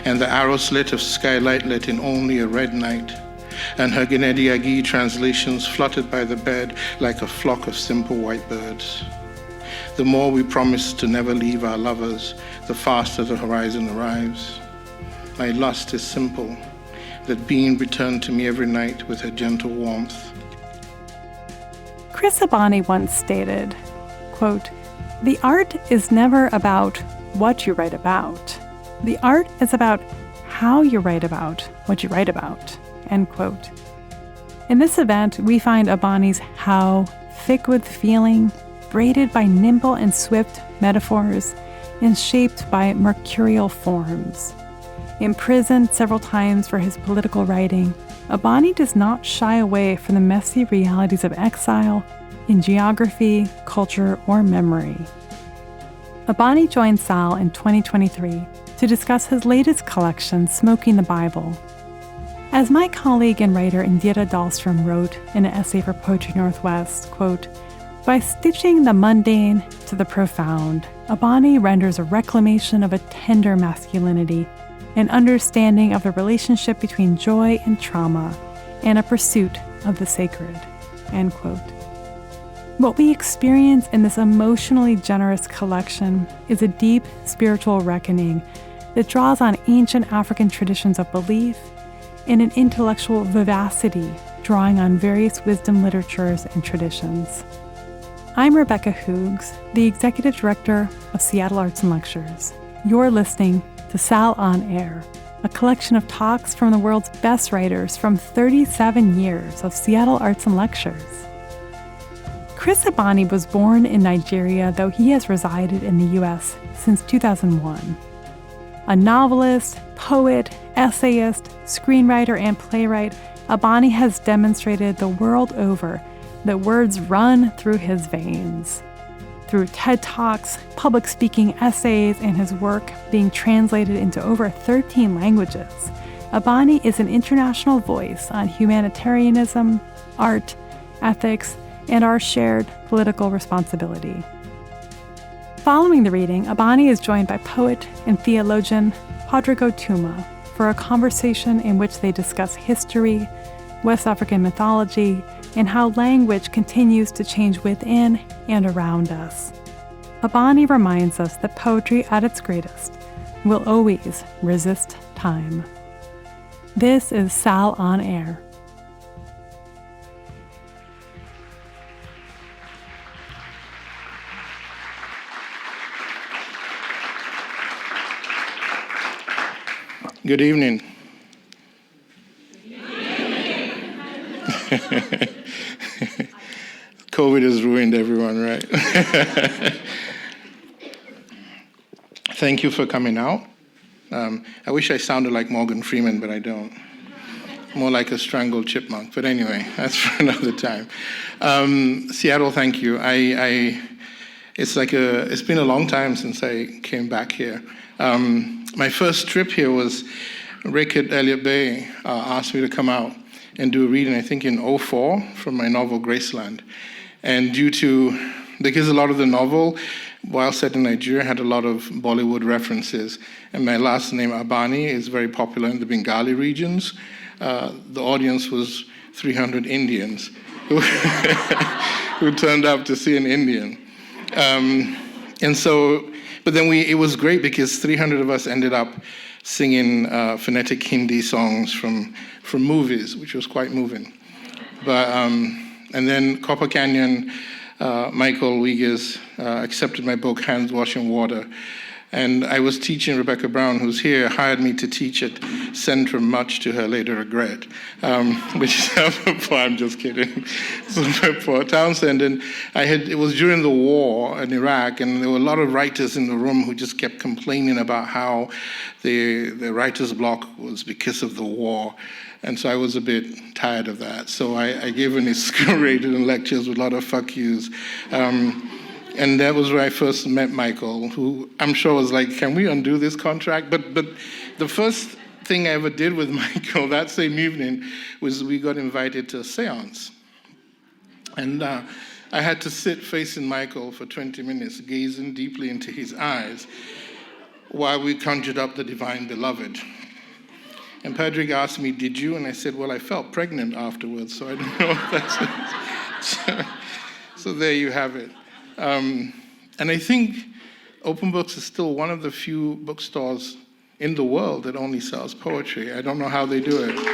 and the arrow slit of skylight lit in only a red night, and her Gennady Agi translations fluttered by the bed like a flock of simple white birds. The more we promise to never leave our lovers, the faster the horizon arrives. My lust is simple, that being returned to me every night with her gentle warmth. Chris Abani once stated, quote, "The art is never about what you write about. The art is about how you write about what you write about," end quote. In this event, we find Abani's how thick with feeling, braided by nimble and swift metaphors, and shaped by mercurial forms. Imprisoned several times for his political writing, Abani does not shy away from the messy realities of exile in geography, culture, or memory. Abani joined Sal in 2023 to discuss his latest collection, Smoking the Bible. As my colleague and writer Indira Dahlstrom wrote in an essay for Poetry Northwest, quote, "By stitching the mundane to the profound, Abani renders a reclamation of a tender masculinity, an understanding of the relationship between joy and trauma, and a pursuit of the sacred," end quote. What we experience in this emotionally generous collection is a deep spiritual reckoning that draws on ancient African traditions of belief and an intellectual vivacity drawing on various wisdom literatures and traditions. I'm Rebecca Hoogs, the Executive Director of Seattle Arts and Lectures. You're listening to Sal on Air, a collection of talks from the world's best writers from 37 years of Seattle Arts and Lectures. Chris Abani was born in Nigeria, though he has resided in the U.S. since 2001. A novelist, poet, essayist, screenwriter, and playwright, Abani has demonstrated the world over that words run through his veins. Through TED Talks, public speaking essays, and his work being translated into over 13 languages, Abani is an international voice on humanitarianism, art, ethics, and our shared political responsibility. Following the reading, Abani is joined by poet and theologian Pádraig Ó Tuama for a conversation in which they discuss history, West African mythology, and how language continues to change within and around us. Abani reminds us that poetry at its greatest will always resist time. This is Sal on Air. Good evening. COVID has ruined everyone, right? Thank you for coming out. I wish I sounded like Morgan Freeman, but I don't. More like a strangled chipmunk. But anyway, that's for another time. Seattle, thank you. It's been a long time since I came back here. My first trip here was Rick at Elliott Bay asked me to come out and do a reading, I think in 2004, from my novel Graceland. And because a lot of the novel, while set in Nigeria, had a lot of Bollywood references, and my last name, Abani, is very popular in the Bengali regions, the audience was 300 Indians who turned up to see an Indian. But then it was great because 300 of us ended up singing phonetic Hindi songs from movies, which was quite moving. But and then Copper Canyon, Michael Wiegers accepted my book, Hands Washing Water. And I was teaching Rebecca Brown, who's here, hired me to teach at Centrum, much to her later regret, which is I'm just kidding. So for Townsend, and it was during the war in Iraq, and there were a lot of writers in the room who just kept complaining about how the writer's block was because of the war. And so I was a bit tired of that. So I gave an excoriated lectures with a lot of fuck yous. And that was where I first met Michael, who I'm sure was like, can we undo this contract? But the first thing I ever did with Michael that same evening was we got invited to a seance. And I had to sit facing Michael for 20 minutes, gazing deeply into his eyes. while we conjured up the divine beloved. And Pádraig asked me, did you? And I said, well, I felt pregnant afterwards, so I don't know if that's it. So there you have it. And I think Open Books is still one of the few bookstores in the world that only sells poetry. I don't know how they do it. So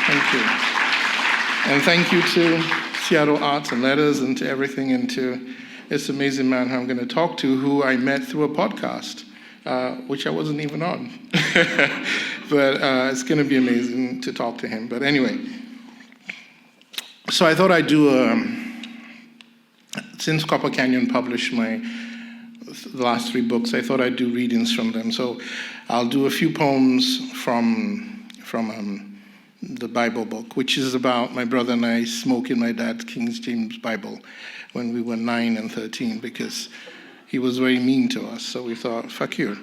thank you. And thank you to Seattle Arts and Letters and to everything, and to this amazing man who I'm going to talk to, who I met through a podcast, which I wasn't even on. But it's going to be amazing to talk to him. But anyway, so I thought I'd do since Copper Canyon published the last 3 books, I thought I'd do readings from them. So I'll do a few poems from the Bible book, which is about my brother and I smoking my dad's King James Bible when we were 9 and 13, because he was very mean to us. So we thought, fuck you.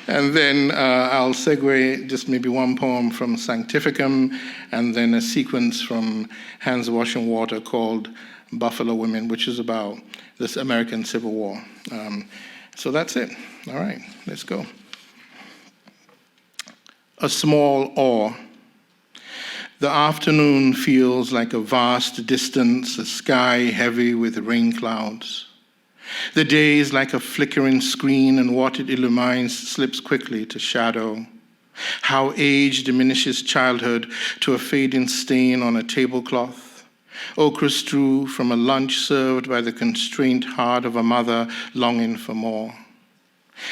And then I'll segue just maybe one poem from Sanctificum, and then a sequence from Hands Washing Water called Buffalo Women, which is about this American Civil War. So that's it. All right, let's go. A small awe. The afternoon feels like a vast distance, a sky heavy with rain clouds. The day is like a flickering screen, and what it illumines slips quickly to shadow. How age diminishes childhood to a fading stain on a tablecloth. Ochre strew from a lunch served by the constrained heart of a mother longing for more.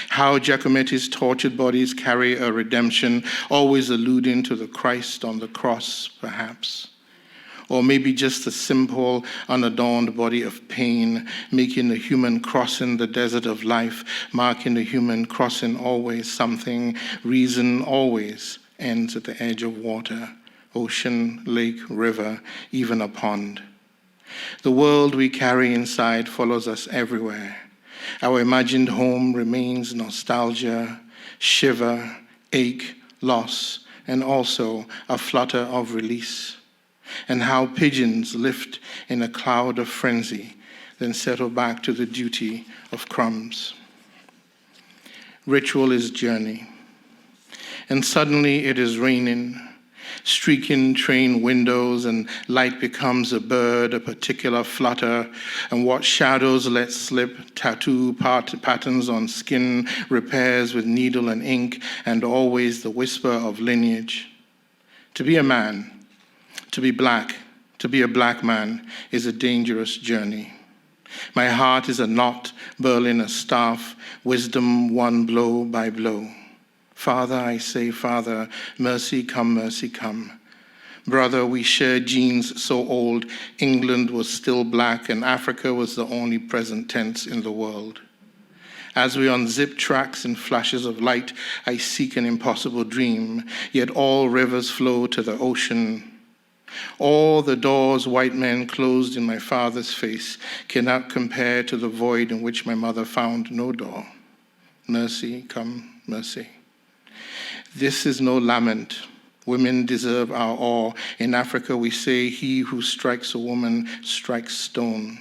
How Giacometti's tortured bodies carry a redemption, always alluding to the Christ on the cross, perhaps. Or maybe just a simple, unadorned body of pain, making the human crossing the desert of life, marking the human crossing always something. Reason always ends at the edge of water, ocean, lake, river, even a pond. The world we carry inside follows us everywhere. Our imagined home remains nostalgia, shiver, ache, loss, and also a flutter of release. And how pigeons lift in a cloud of frenzy, then settle back to the duty of crumbs. Ritual is journey. And suddenly it is raining, streaking train windows, and light becomes a bird, a particular flutter, and what shadows let slip, tattoo patterns on skin, repairs with needle and ink, and always the whisper of lineage. To be a man, to be black, to be a black man is a dangerous journey. My heart is a knot, burling a staff, wisdom won blow by blow. Father, I say, Father, mercy come, mercy come. Brother, we share genes so old, England was still black and Africa was the only present tense in the world. As we unzip tracks in flashes of light, I seek an impossible dream, yet all rivers flow to the ocean. All the doors white men closed in my father's face cannot compare to the void in which my mother found no door. Mercy, come, mercy. This is no lament. Women deserve our awe. In Africa, we say, he who strikes a woman strikes stone.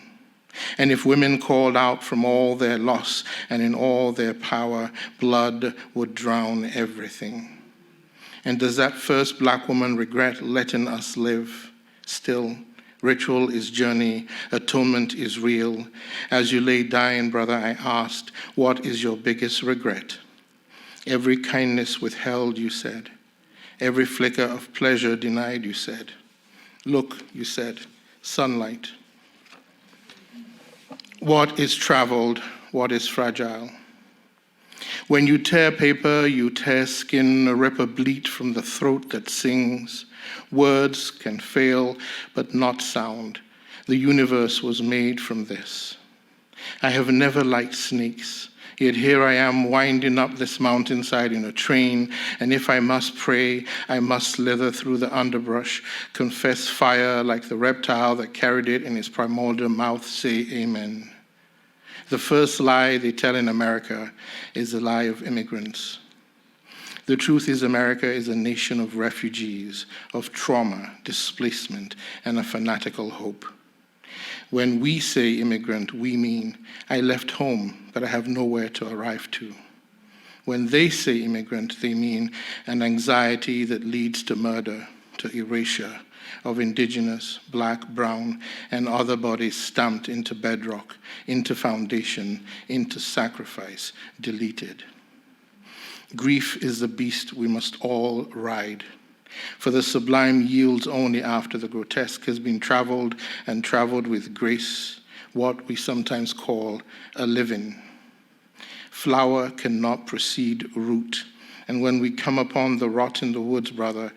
And if women called out from all their loss and in all their power, blood would drown everything. And does that first black woman regret letting us live? Still, ritual is journey, atonement is real. As you lay dying, brother, I asked, what is your biggest regret? Every kindness withheld, you said. Every flicker of pleasure denied, you said. Look, you said, sunlight. What is traveled? What is fragile? When you tear paper, you tear skin, rip a bleat from the throat that sings. Words can fail, but not sound. The universe was made from this. I have never liked snakes, yet here I am winding up this mountainside in a train, and if I must pray, I must slither through the underbrush, confess fire like the reptile that carried it in his primordial mouth, say amen. The first lie they tell in America is the lie of immigrants. The truth is America is a nation of refugees, of trauma, displacement, and a fanatical hope. When we say immigrant, we mean, I left home, but I have nowhere to arrive to. When they say immigrant, they mean an anxiety that leads to murder, to erasure of indigenous, black, brown, and other bodies stamped into bedrock, into foundation, into sacrifice, deleted. Grief is the beast we must all ride. For the sublime yields only after the grotesque has been traveled and traveled with grace, what we sometimes call a living. Flower cannot precede root. And when we come upon the rot in the woods, brother,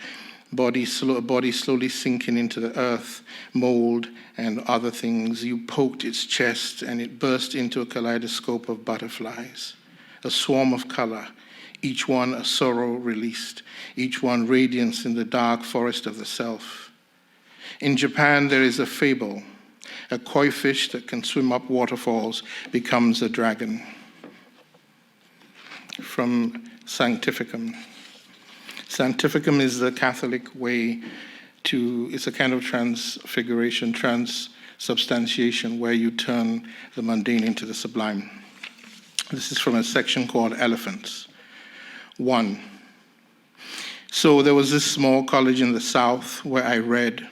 body slowly sinking into the earth, mold, and other things, you poked its chest and it burst into a kaleidoscope of butterflies, a swarm of color, each one a sorrow released, each one radiance in the dark forest of the self. In Japan, there is a fable. A koi fish that can swim up waterfalls becomes a dragon. From Sanctificum. Sanctificum is the Catholic way to, it's a kind of transfiguration, transubstantiation, where you turn the mundane into the sublime. This is from a section called Elephants. 1. So there was this small college in the South where I read,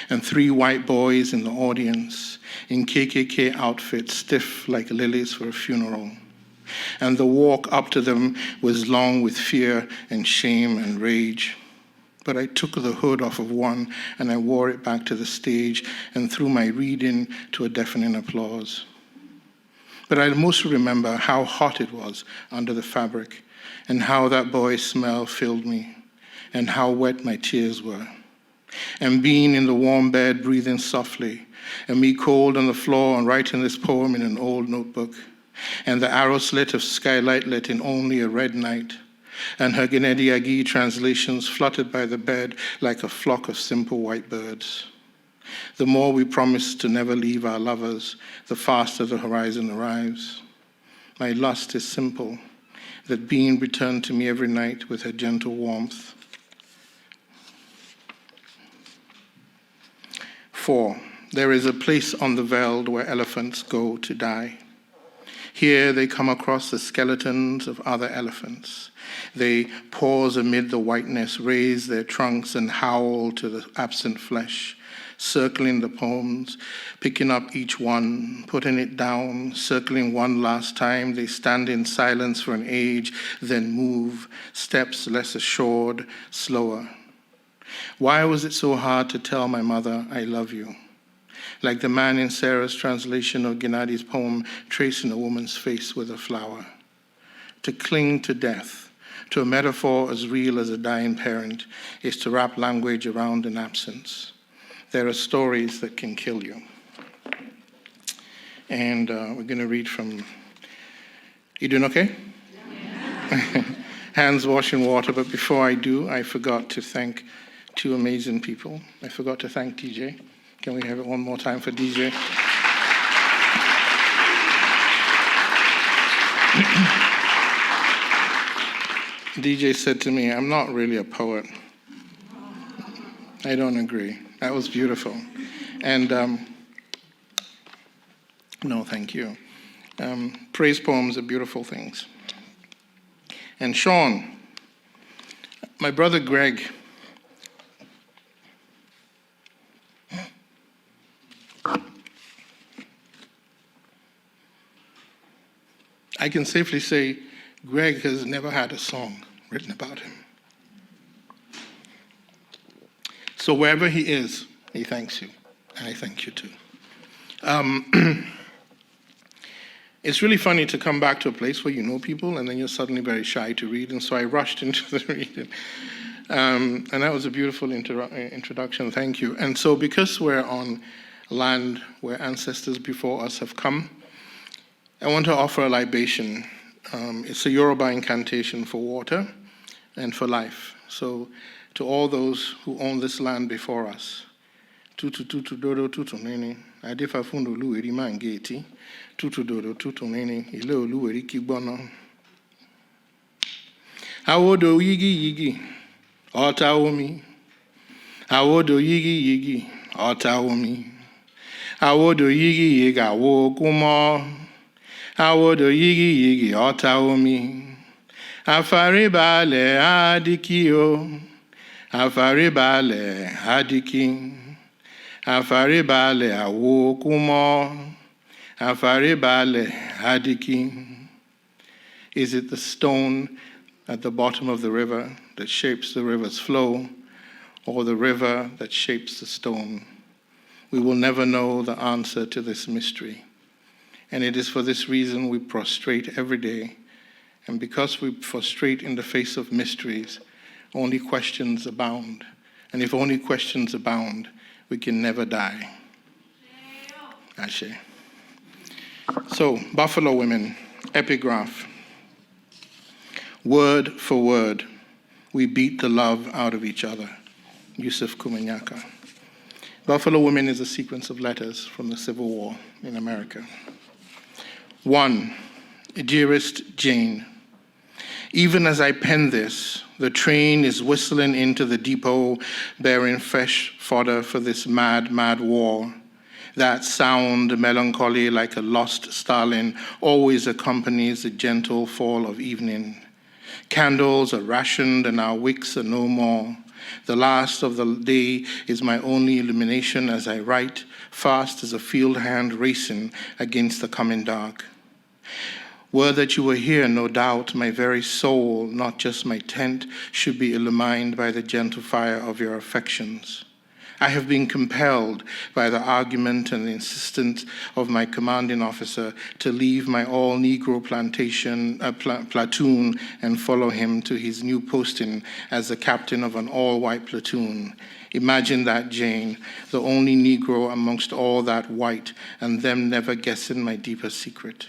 and 3 white boys in the audience in KKK outfits, stiff like lilies for a funeral. And the walk up to them was long with fear and shame and rage. But I took the hood off of one and I wore it back to the stage and threw my reading to a deafening applause. But I most remember how hot it was under the fabric and how that boy's smell filled me and how wet my tears were. And being in the warm bed, breathing softly, and me cold on the floor and writing this poem in an old notebook, and the arrow slit of skylight letting only a red night, and her Gennady Agi translations fluttered by the bed like a flock of simple white birds. The more we promise to never leave our lovers, the faster the horizon arrives. My lust is simple, that being returned to me every night with her gentle warmth. 4. There is a place on the veld where elephants go to die. Here they come across the skeletons of other elephants. They pause amid the whiteness, raise their trunks and howl to the absent flesh, circling the poems, picking up each one, putting it down, circling one last time. They stand in silence for an age, then move, steps less assured, slower. Why was it so hard to tell my mother, I love you? Like the man in Sarah's translation of Gennady's poem, tracing a woman's face with a flower. To cling to death, to a metaphor as real as a dying parent, is to wrap language around an absence. There are stories that can kill you. And we're going to read from, you doing okay? Yeah. Hands washing water, but before I do, I forgot to thank 2 amazing people. I forgot to thank DJ. Can we have it one more time for DJ? DJ said to me, I'm not really a poet. I don't agree. That was beautiful. And no, thank you. Praise poems are beautiful things. And Sean, my brother Greg, I can safely say Greg has never had a song written about him. So wherever he is, he thanks you, and I thank you too. It's really funny to come back to a place where you know people and then you're suddenly very shy to read, and so I rushed into the reading. And that was a beautiful introduction, thank you. And so because we're on land where ancestors before us have come, I want to offer a libation. It's a Yoruba incantation for water and for life. So to all those who own this land before us, tutu tutu dodo tutu nene, adifa fundo lueri mangeti, tutu dodo tutu nene, ile lueri kigbono. Awodo yigi yigi, ota omi. Awodo yigi yigi, ota omi. Awodo yigi yiga wo kumo. Awodo yigi yigi otaomi. Afaribale adikio. Afaribale adiki. Afaribale awo kumo. Afaribale adiki. Is it the stone at the bottom of the river that shapes the river's flow, or the river that shapes the stone? We will never know the answer to this mystery. And it is for this reason we prostrate every day. And because we prostrate in the face of mysteries, only questions abound. And if only questions abound, we can never die. Ashe. So, Buffalo Women, epigraph. Word for word, we beat the love out of each other. Yusuf Kumanyaka. Buffalo Women is a sequence of letters from the Civil War in America. 1. Dearest Jane, even as I pen this, the train is whistling into the depot, bearing fresh fodder for this mad, mad war. That sound, melancholy like a lost starling, always accompanies the gentle fall of evening. Candles are rationed and our wicks are no more. The last of the day is my only illumination as I write, fast as a field hand racing against the coming dark. Were that you were here, no doubt, my very soul, not just my tent, should be illumined by the gentle fire of your affections. I have been compelled by the argument and the insistence of my commanding officer to leave my all-Negro platoon and follow him to his new posting as the captain of an all-white platoon. Imagine that, Jane, the only Negro amongst all that white, and them never guessing my deeper secret.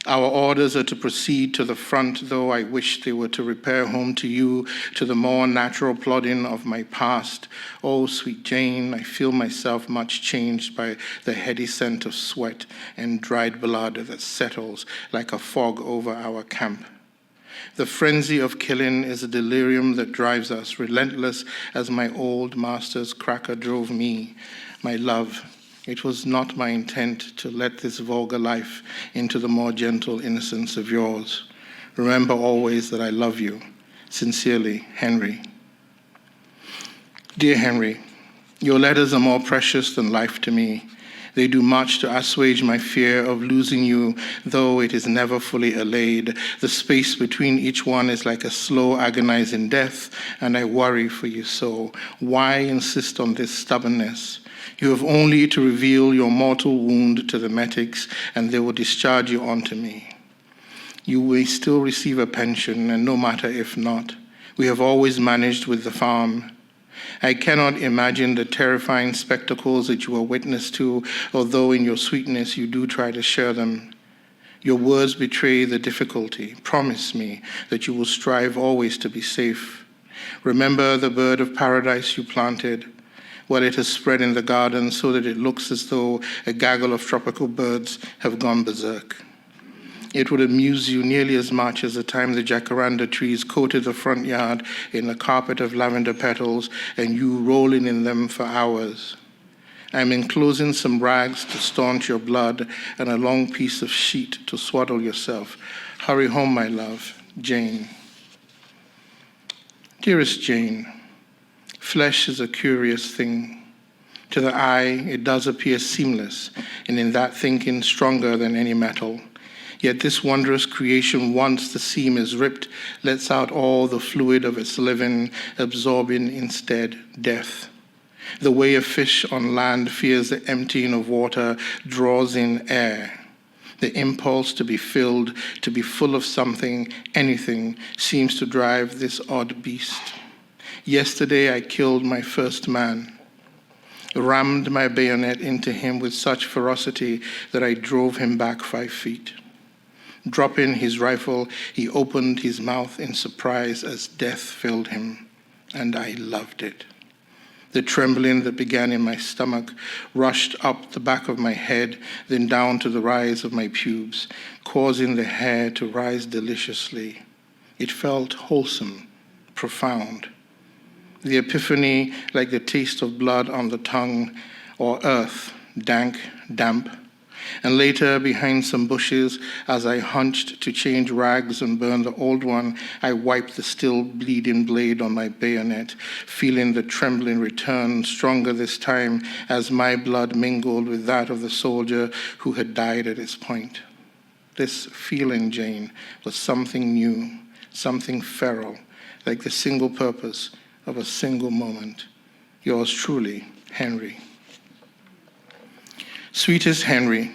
Our orders are to proceed to the front, though I wish they were to repair home to you, to the more natural plodding of my past. Oh, sweet Jane, I feel myself much changed by the heady scent of sweat and dried blood that settles like a fog over our camp. The frenzy of killing is a delirium that drives us, relentless as my old master's cracker drove me. My love, it was not my intent to let this vulgar life into the more gentle innocence of yours. Remember always that I love you. Sincerely, Henry. Dear Henry, your letters are more precious than life to me. They do much to assuage my fear of losing you, though it is never fully allayed. The space between each one is like a slow, agonizing death, and I worry for you so. Why insist on this stubbornness? You have only to reveal your mortal wound to the medics, and they will discharge you onto me. You may still receive a pension, and no matter if not. We have always managed with the farm. I cannot imagine the terrifying spectacles that you are witness to, although in your sweetness you do try to share them. Your words betray the difficulty. Promise me that you will strive always to be safe. Remember the bird of paradise you planted. Well, it has spread in the garden so that it looks as though a gaggle of tropical birds have gone berserk. It would amuse you nearly as much as the time the jacaranda trees coated the front yard in a carpet of lavender petals and you rolling in them for hours. I'm enclosing some rags to staunch your blood and a long piece of sheet to swaddle yourself. Hurry home, my love. Jane. Dearest Jane, flesh is a curious thing. To the eye, it does appear seamless, and in that thinking stronger than any metal. Yet this wondrous creation, once the seam is ripped, lets out all the fluid of its living, absorbing instead death. The way a fish on land fears the emptying of water draws in air. The impulse to be filled, to be full of something, anything, seems to drive this odd beast. Yesterday I killed my first man, rammed my bayonet into him with such ferocity that I drove him back 5 feet. Dropping his rifle, he opened his mouth in surprise as death filled him, and I loved it. The trembling that began in my stomach rushed up the back of my head, then down to the rise of my pubes, causing the hair to rise deliciously. It felt wholesome, profound. The epiphany, like the taste of blood on the tongue, or earth, dank, damp. And later, behind some bushes, as I hunched to change rags and burn the old one, I wiped the still bleeding blade on my bayonet, feeling the trembling return, stronger this time as my blood mingled with that of the soldier who had died at its point. This feeling, Jane, was something new, something feral, like the single purpose of a single moment. Yours truly, Henry. Sweetest Henry,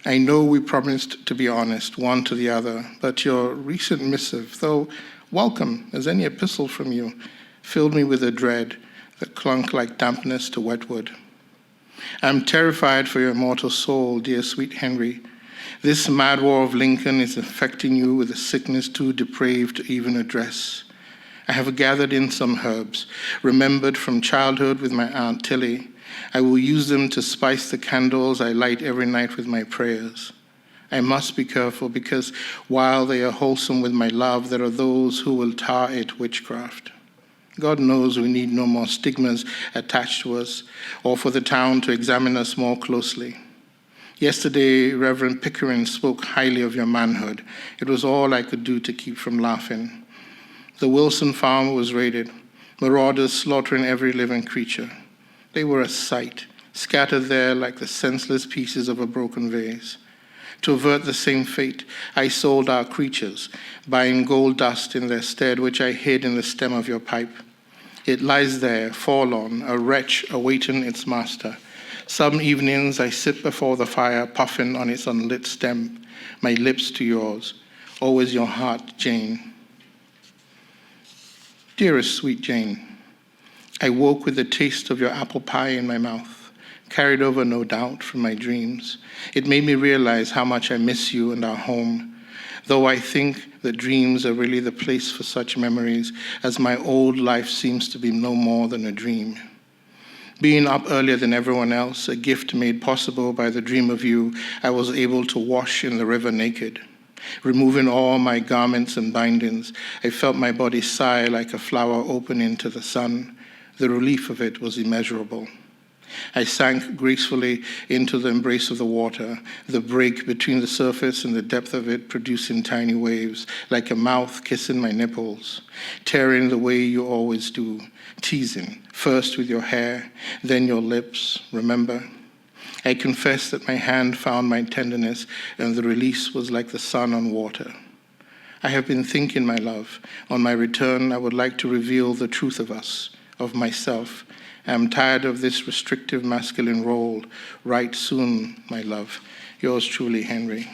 I know we promised to be honest, one to the other, but your recent missive, though welcome as any epistle from you, filled me with a dread that clung like dampness to wet wood. I'm terrified for your immortal soul, dear sweet Henry. This mad war of Lincoln is infecting you with a sickness too depraved to even address. I have gathered in some herbs, remembered from childhood with my Aunt Tilly. I will use them to spice the candles I light every night with my prayers. I must be careful because while they are wholesome with my love, there are those who will tar it witchcraft. God knows we need no more stigmas attached to us or for the town to examine us more closely. Yesterday, Reverend Pickering spoke highly of your manhood. It was all I could do to keep from laughing. The Wilson farm was raided, marauders slaughtering every living creature. They were a sight, scattered there like the senseless pieces of a broken vase. To avert the same fate, I sold our creatures, buying gold dust in their stead, which I hid in the stem of your pipe. It lies there, forlorn, a wretch awaiting its master. Some evenings I sit before the fire, puffing on its unlit stem, my lips to yours, always your heart, Jane. Dearest sweet Jane, I woke with the taste of your apple pie in my mouth, carried over, no doubt, from my dreams. It made me realize how much I miss you and our home, though I think that dreams are really the place for such memories, as my old life seems to be no more than a dream. Being up earlier than everyone else, a gift made possible by the dream of you, I was able to wash in the river naked. Removing all my garments and bindings, I felt my body sigh like a flower opening to the sun. The relief of it was immeasurable. I sank gracefully into the embrace of the water, the break between the surface and the depth of it producing tiny waves, like a mouth kissing my nipples, tearing the way you always do, teasing, first with your hair, then your lips, remember? I confess that my hand found my tenderness, and the release was like the sun on water. I have been thinking, my love, on my return I would like to reveal the truth of us, of myself. I am tired of this restrictive masculine role. Write soon, my love. Yours truly, Henry.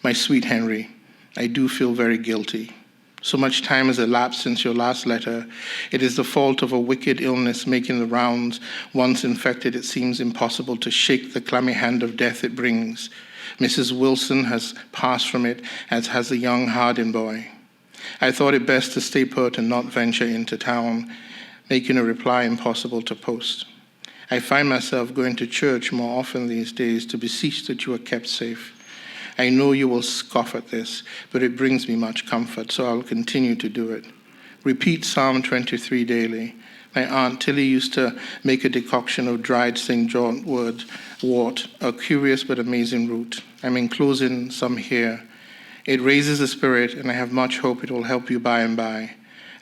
My sweet Henry, I do feel very guilty. So much time has elapsed since your last letter. It is the fault of a wicked illness making the rounds. Once infected, it seems impossible to shake the clammy hand of death it brings. Mrs. Wilson has passed from it, as has the young Hardin boy. I thought it best to stay put and not venture into town, making a reply impossible to post. I find myself going to church more often these days to beseech that you are kept safe. I know you will scoff at this, but it brings me much comfort, so I'll continue to do it. Repeat Psalm 23 daily. My Aunt Tilly used to make a decoction of dried St. John wort, a curious but amazing root. I'm enclosing some here. It raises the spirit, and I have much hope it will help you by and by.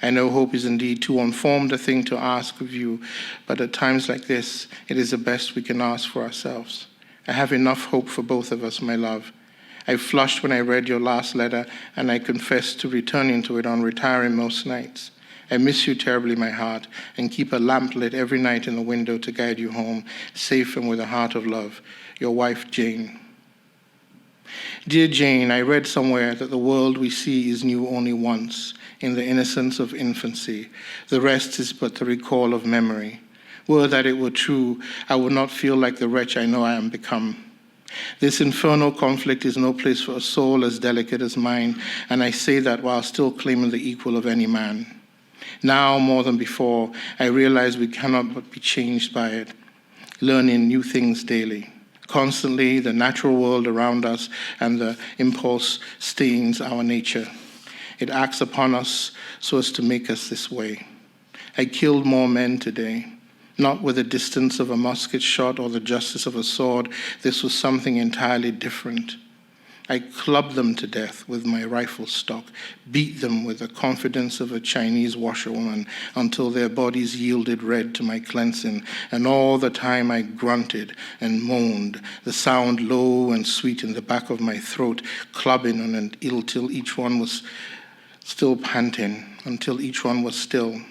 I know hope is indeed too unformed a thing to ask of you, but at times like this, it is the best we can ask for ourselves. I have enough hope for both of us, my love. I flushed when I read your last letter, and I confess to returning to it on retiring most nights. I miss you terribly, my heart, and keep a lamp lit every night in the window to guide you home, safe and with a heart of love. Your wife, Jane. Dear Jane, I read somewhere that the world we see is new only once, in the innocence of infancy. The rest is but the recall of memory. Were that it were true, I would not feel like the wretch I know I am become. This infernal conflict is no place for a soul as delicate as mine, and I say that while still claiming the equal of any man. Now, more than before, I realize we cannot but be changed by it, learning new things daily. Constantly, the natural world around us and the impulse stains our nature. It acts upon us so as to make us this way. I killed more men today. Not with the distance of a musket shot or the justice of a sword. This was something entirely different. I clubbed them to death with my rifle stock, beat them with the confidence of a Chinese washerwoman until their bodies yielded red to my cleansing, and all the time I grunted and moaned, the sound low and sweet in the back of my throat, clubbing on an ill till each one was still panting, until each one was still.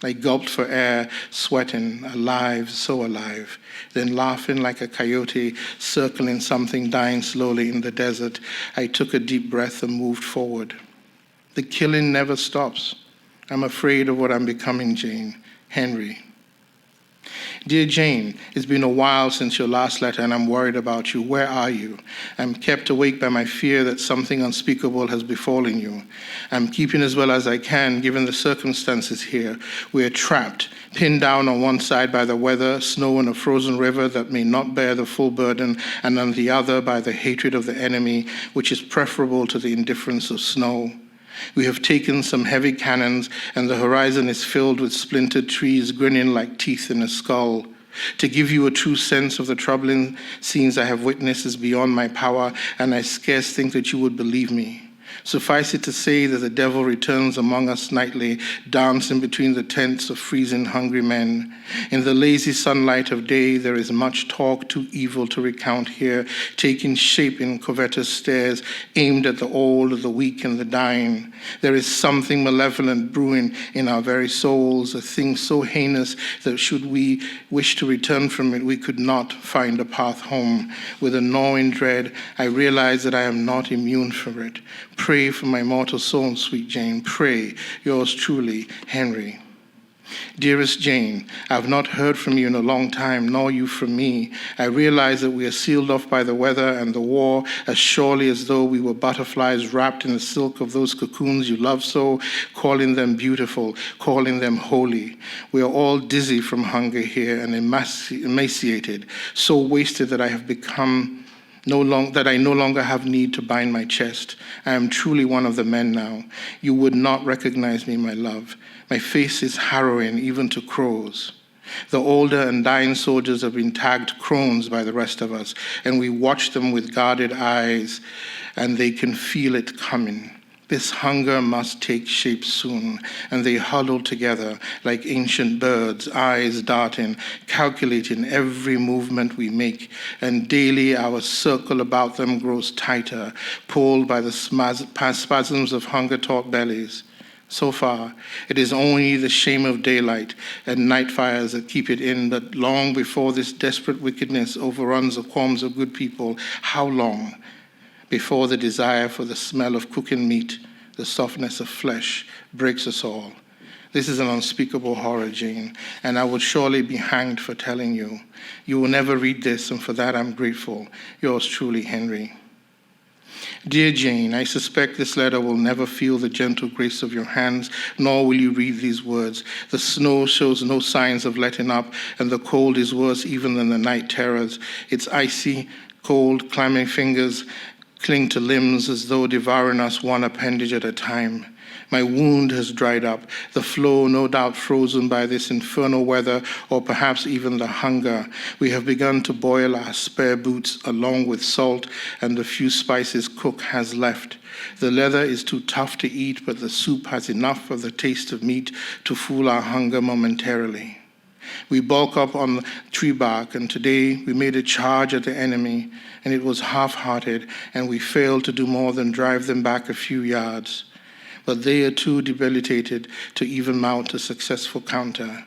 I gulped for air, sweating, alive, so alive, then laughing like a coyote, circling something dying slowly in the desert. I took a deep breath and moved forward. The killing never stops. I'm afraid of what I'm becoming, Jane. Henry. Dear Jane, it's been a while since your last letter and I'm worried about you. Where are you? I'm kept awake by my fear that something unspeakable has befallen you. I'm keeping as well as I can given the circumstances here. We are trapped, pinned down on one side by the weather, snow and a frozen river that may not bear the full burden, and on the other by the hatred of the enemy, which is preferable to the indifference of snow. We have taken some heavy cannons, and the horizon is filled with splintered trees grinning like teeth in a skull. To give you a true sense of the troubling scenes I have witnessed is beyond my power, and I scarce think that you would believe me. Suffice it to say that the devil returns among us nightly, dancing between the tents of freezing, hungry men. In the lazy sunlight of day, there is much talk too evil to recount here, taking shape in covetous stares aimed at the old, the weak, and the dying. There is something malevolent brewing in our very souls, a thing so heinous that should we wish to return from it, we could not find a path home. With a gnawing dread, I realize that I am not immune for it. Pray for my mortal soul, sweet Jane. Pray. Yours truly, Henry. Dearest Jane, I have not heard from you in a long time, nor you from me. I realize that we are sealed off by the weather and the war as surely as though we were butterflies wrapped in the silk of those cocoons you love so, calling them beautiful, calling them holy. We are all dizzy from hunger here and emaciated, so wasted that I have become that I no longer have need to bind my chest. I am truly one of the men now. You would not recognize me, my love. My face is harrowing even to crows. The older and dying soldiers have been tagged crones by the rest of us, and we watch them with guarded eyes, and they can feel it coming. This hunger must take shape soon, and they huddle together like ancient birds, eyes darting, calculating every movement we make, and daily our circle about them grows tighter, pulled by the spasms of hunger-taut bellies. So far, it is only the shame of daylight and night fires that keep it in, but long before this desperate wickedness overruns the qualms of good people, how long? Before the desire for the smell of cooking meat, the softness of flesh, breaks us all. This is an unspeakable horror, Jane, and I would surely be hanged for telling you. You will never read this, and for that I'm grateful. Yours truly, Henry. Dear Jane, I suspect this letter will never feel the gentle grace of your hands, nor will you read these words. The snow shows no signs of letting up, and the cold is worse even than the night terrors. Its icy, cold, clammy fingers cling to limbs as though devouring us one appendage at a time. My wound has dried up, the flow no doubt frozen by this infernal weather or perhaps even the hunger. We have begun to boil our spare boots along with salt and the few spices cook has left. The leather is too tough to eat, but the soup has enough of the taste of meat to fool our hunger momentarily. We bulk up on tree bark, and today we made a charge at the enemy, and it was half-hearted, and we failed to do more than drive them back a few yards. But they are too debilitated to even mount a successful counter.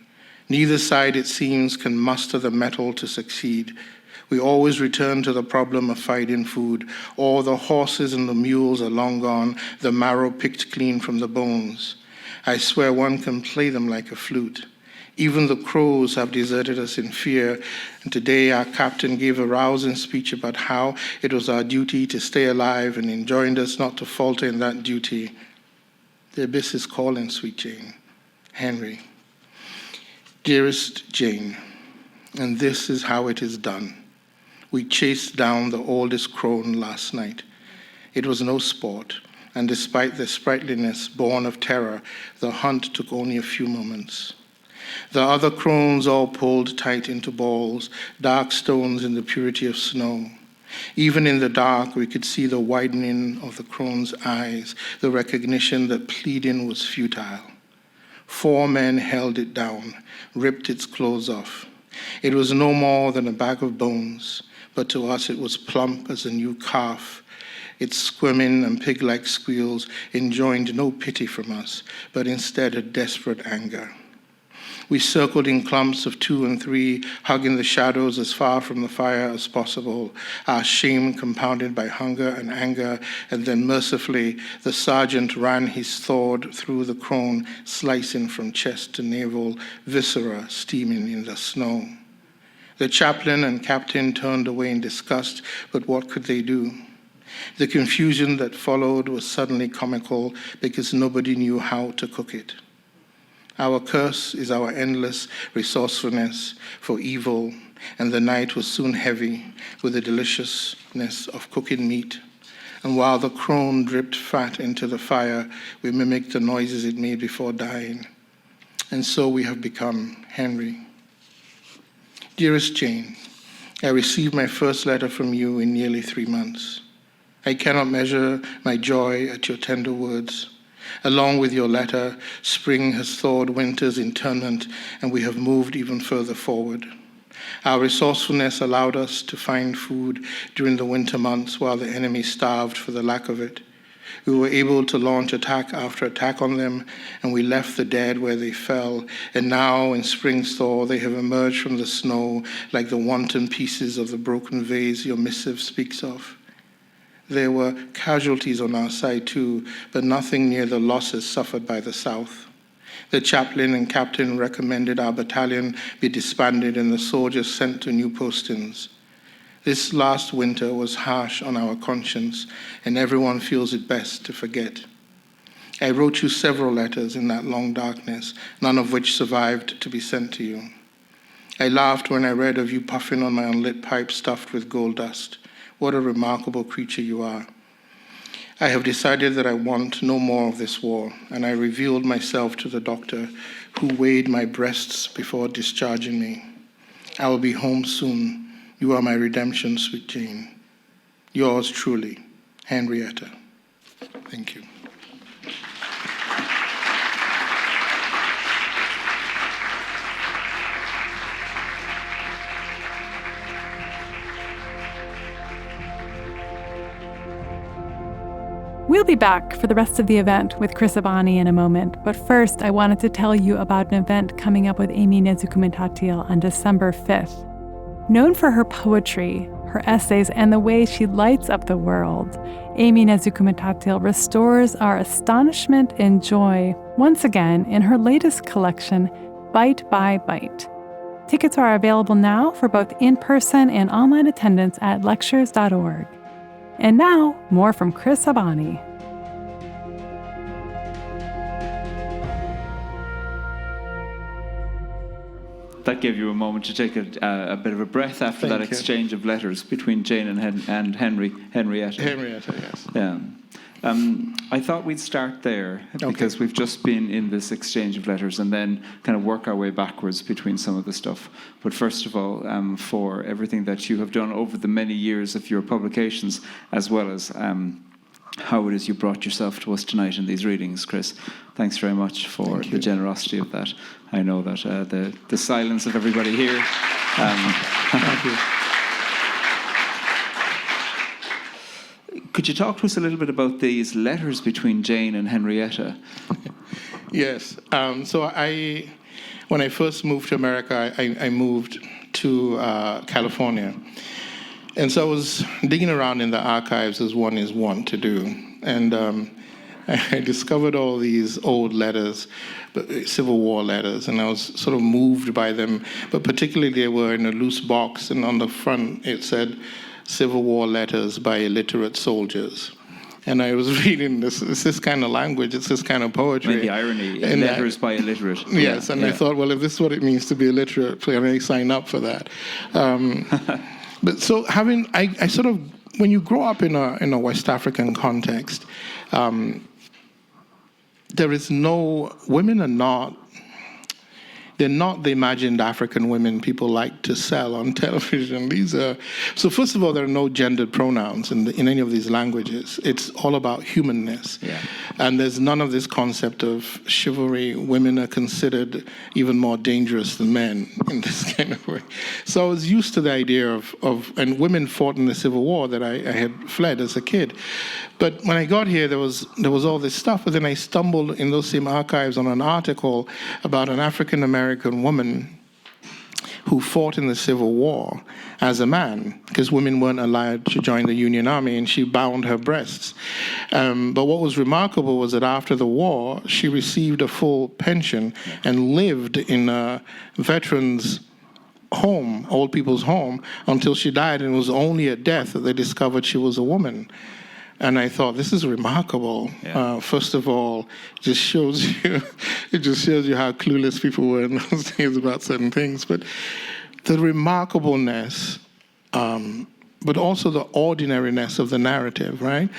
Neither side, it seems, can muster the mettle to succeed. We always return to the problem of finding food. All the horses and the mules are long gone, the marrow picked clean from the bones. I swear one can play them like a flute. Even the crows have deserted us in fear, and today our captain gave a rousing speech about how it was our duty to stay alive and enjoined us not to falter in that duty. The abyss is calling, sweet Jane. Henry. Dearest Jane, and this is how it is done. We chased down the oldest crone last night. It was no sport, and despite the sprightliness born of terror, the hunt took only a few moments. The other crones all pulled tight into balls, dark stones in the purity of snow. Even in the dark, we could see the widening of the crone's eyes, the recognition that pleading was futile. 4 men held it down, ripped its clothes off. It was no more than a bag of bones, but to us it was plump as a new calf. Its squirming and pig-like squeals enjoined no pity from us, but instead a desperate anger. We circled in clumps of 2 and 3, hugging the shadows as far from the fire as possible, our shame compounded by hunger and anger, and then mercifully the sergeant ran his sword through the crone, slicing from chest to navel, viscera steaming in the snow. The chaplain and captain turned away in disgust, but what could they do? The confusion that followed was suddenly comical because nobody knew how to cook it. Our curse is our endless resourcefulness for evil, and the night was soon heavy with the deliciousness of cooking meat. And while the crone dripped fat into the fire, we mimicked the noises it made before dying. And so we have become Henry. Dearest Jane, I received my first letter from you in nearly 3 months. I cannot measure my joy at your tender words. Along with your letter, spring has thawed winter's internment, and we have moved even further forward. Our resourcefulness allowed us to find food during the winter months while the enemy starved for the lack of it. We were able to launch attack after attack on them, and we left the dead where they fell. And now, in spring's thaw, they have emerged from the snow like the wanton pieces of the broken vase your missive speaks of. There were casualties on our side too, but nothing near the losses suffered by the South. The chaplain and captain recommended our battalion be disbanded and the soldiers sent to new postings. This last winter was harsh on our conscience, and everyone feels it best to forget. I wrote you several letters in that long darkness, none of which survived to be sent to you. I laughed when I read of you puffing on my unlit pipe stuffed with gold dust. What a remarkable creature you are. I have decided that I want no more of this war, and I revealed myself to the doctor who weighed my breasts before discharging me. I will be home soon. You are my redemption, sweet Jane. Yours truly, Henrietta. Thank you. We'll be back for the rest of the event with Chris Abani in a moment, but first I wanted to tell you about an event coming up with Amy Nezhukumatatil on December 5th. Known for her poetry, her essays, and the way she lights up the world, Amy Nezhukumatatil restores our astonishment and joy once again in her latest collection, Bite by Bite. Tickets are available now for both in-person and online attendance at lectures.org. And now, more from Chris Abani. That gave you a moment to take a bit of a breath after that exchange of letters between Jane and Henrietta. Henrietta, yes. Yeah. I thought we'd start there because we've just been in this exchange of letters and then kind of work our way backwards between some of the stuff. But first of all, for everything that you have done over the many years of your publications, as well as how it is you brought yourself to us tonight in these readings, Chris. Thanks very much for the generosity of that. I know that the silence of everybody here. Thank you. Could you talk to us a little bit about these letters between Jane and Henrietta? Yes. So when I first moved to America, I moved to California. And so I was digging around in the archives as one is wont to do. And I discovered all these old letters, Civil War letters, and I was sort of moved by them. But particularly they were in a loose box, and on the front it said, Civil War letters by illiterate soldiers. And I was reading this, it's this kind of language, it's this kind of poetry. And the irony, and letters by illiterate. Yes, I thought, well, if this is what it means to be illiterate, I may sign up for that. But so I sort of, when you grow up in a West African context, women are not, they're not the imagined African women people like to sell on television. So first of all, there are no gendered pronouns in any of these languages. It's all about humanness. Yeah. And there's none of this concept of chivalry. Women are considered even more dangerous than men in this kind of way. So I was used to the idea of and women fought in the Civil War that I had fled as a kid. But when I got here, there was all this stuff. But then I stumbled in those same archives on an article about an African-American woman who fought in the Civil War as a man, because women weren't allowed to join the Union Army, and she bound her breasts. But what was remarkable was that after the war, she received a full pension and lived in a veterans' home, old people's home, until she died, and it was only at death that they discovered she was a woman. And I thought, this is remarkable. Yeah. First of all, it just shows you how clueless people were in those days about certain things. But the remarkableness, but also the ordinariness of the narrative, right?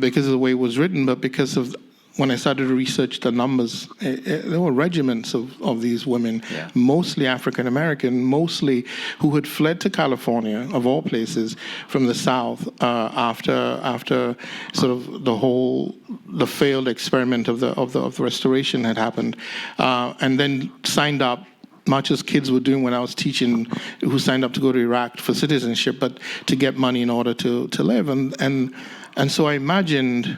Because of the way it was written, but because of when I started to research the numbers, there were regiments of these women, mostly African-American, mostly who had fled to California, of all places, from the South after sort of the failed experiment of the Restoration had happened, and then signed up, much as kids were doing when I was teaching, who signed up to go to Iraq for citizenship, but to get money in order to live. And so I imagined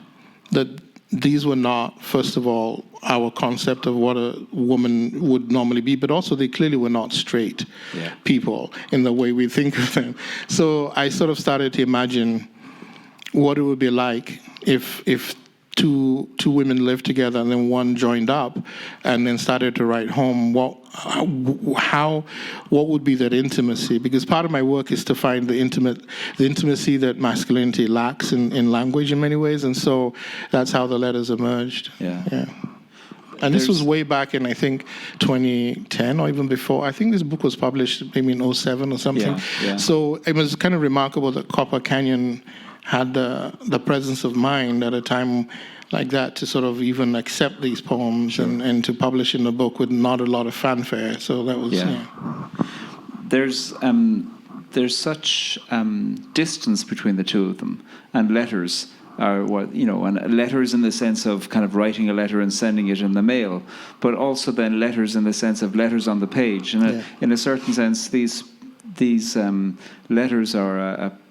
that these were not, first of all, our concept of what a woman would normally be, but also they clearly were not straight people in the way we think of them. So I sort of started to imagine what it would be like if two women lived together and then one joined up and then started to write home. What would be that intimacy? Because part of my work is to find the intimacy that masculinity lacks in language in many ways, and so that's how the letters emerged. Yeah. And this was way back in, I think, 2010 or even before. I think this book was published maybe in 2007 or something. Yeah. So it was kind of remarkable that Copper Canyon had the presence of mind at a time like that to sort of even accept these poems and to publish in a book with not a lot of fanfare. So that was There's such distance between the two of them, and letters are and letters in the sense of kind of writing a letter and sending it in the mail, but also then letters in the sense of letters on the page. And in a certain sense, these letters are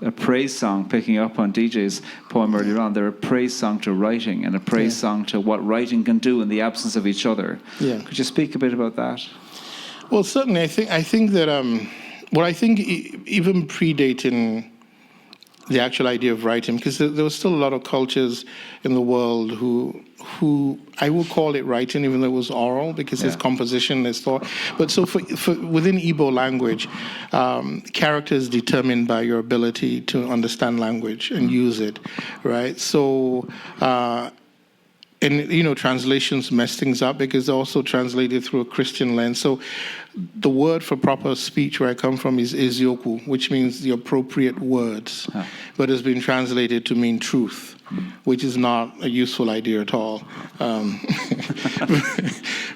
a praise song, picking up on DJ's poem earlier on. They're a praise song to writing and a praise song to what writing can do in the absence of each other. Yeah. Could you speak a bit about that? Well, certainly. I think that even predating the actual idea of writing, because there was still a lot of cultures in the world who I will call it writing, even though it was oral, because it's composition, it's thought. But so for within Igbo language, character is determined by your ability to understand language and use it, right? So. And, translations mess things up because they're also translated through a Christian lens. So the word for proper speech where I come from is ezioku, which means the appropriate words, but has been translated to mean truth, which is not a useful idea at all.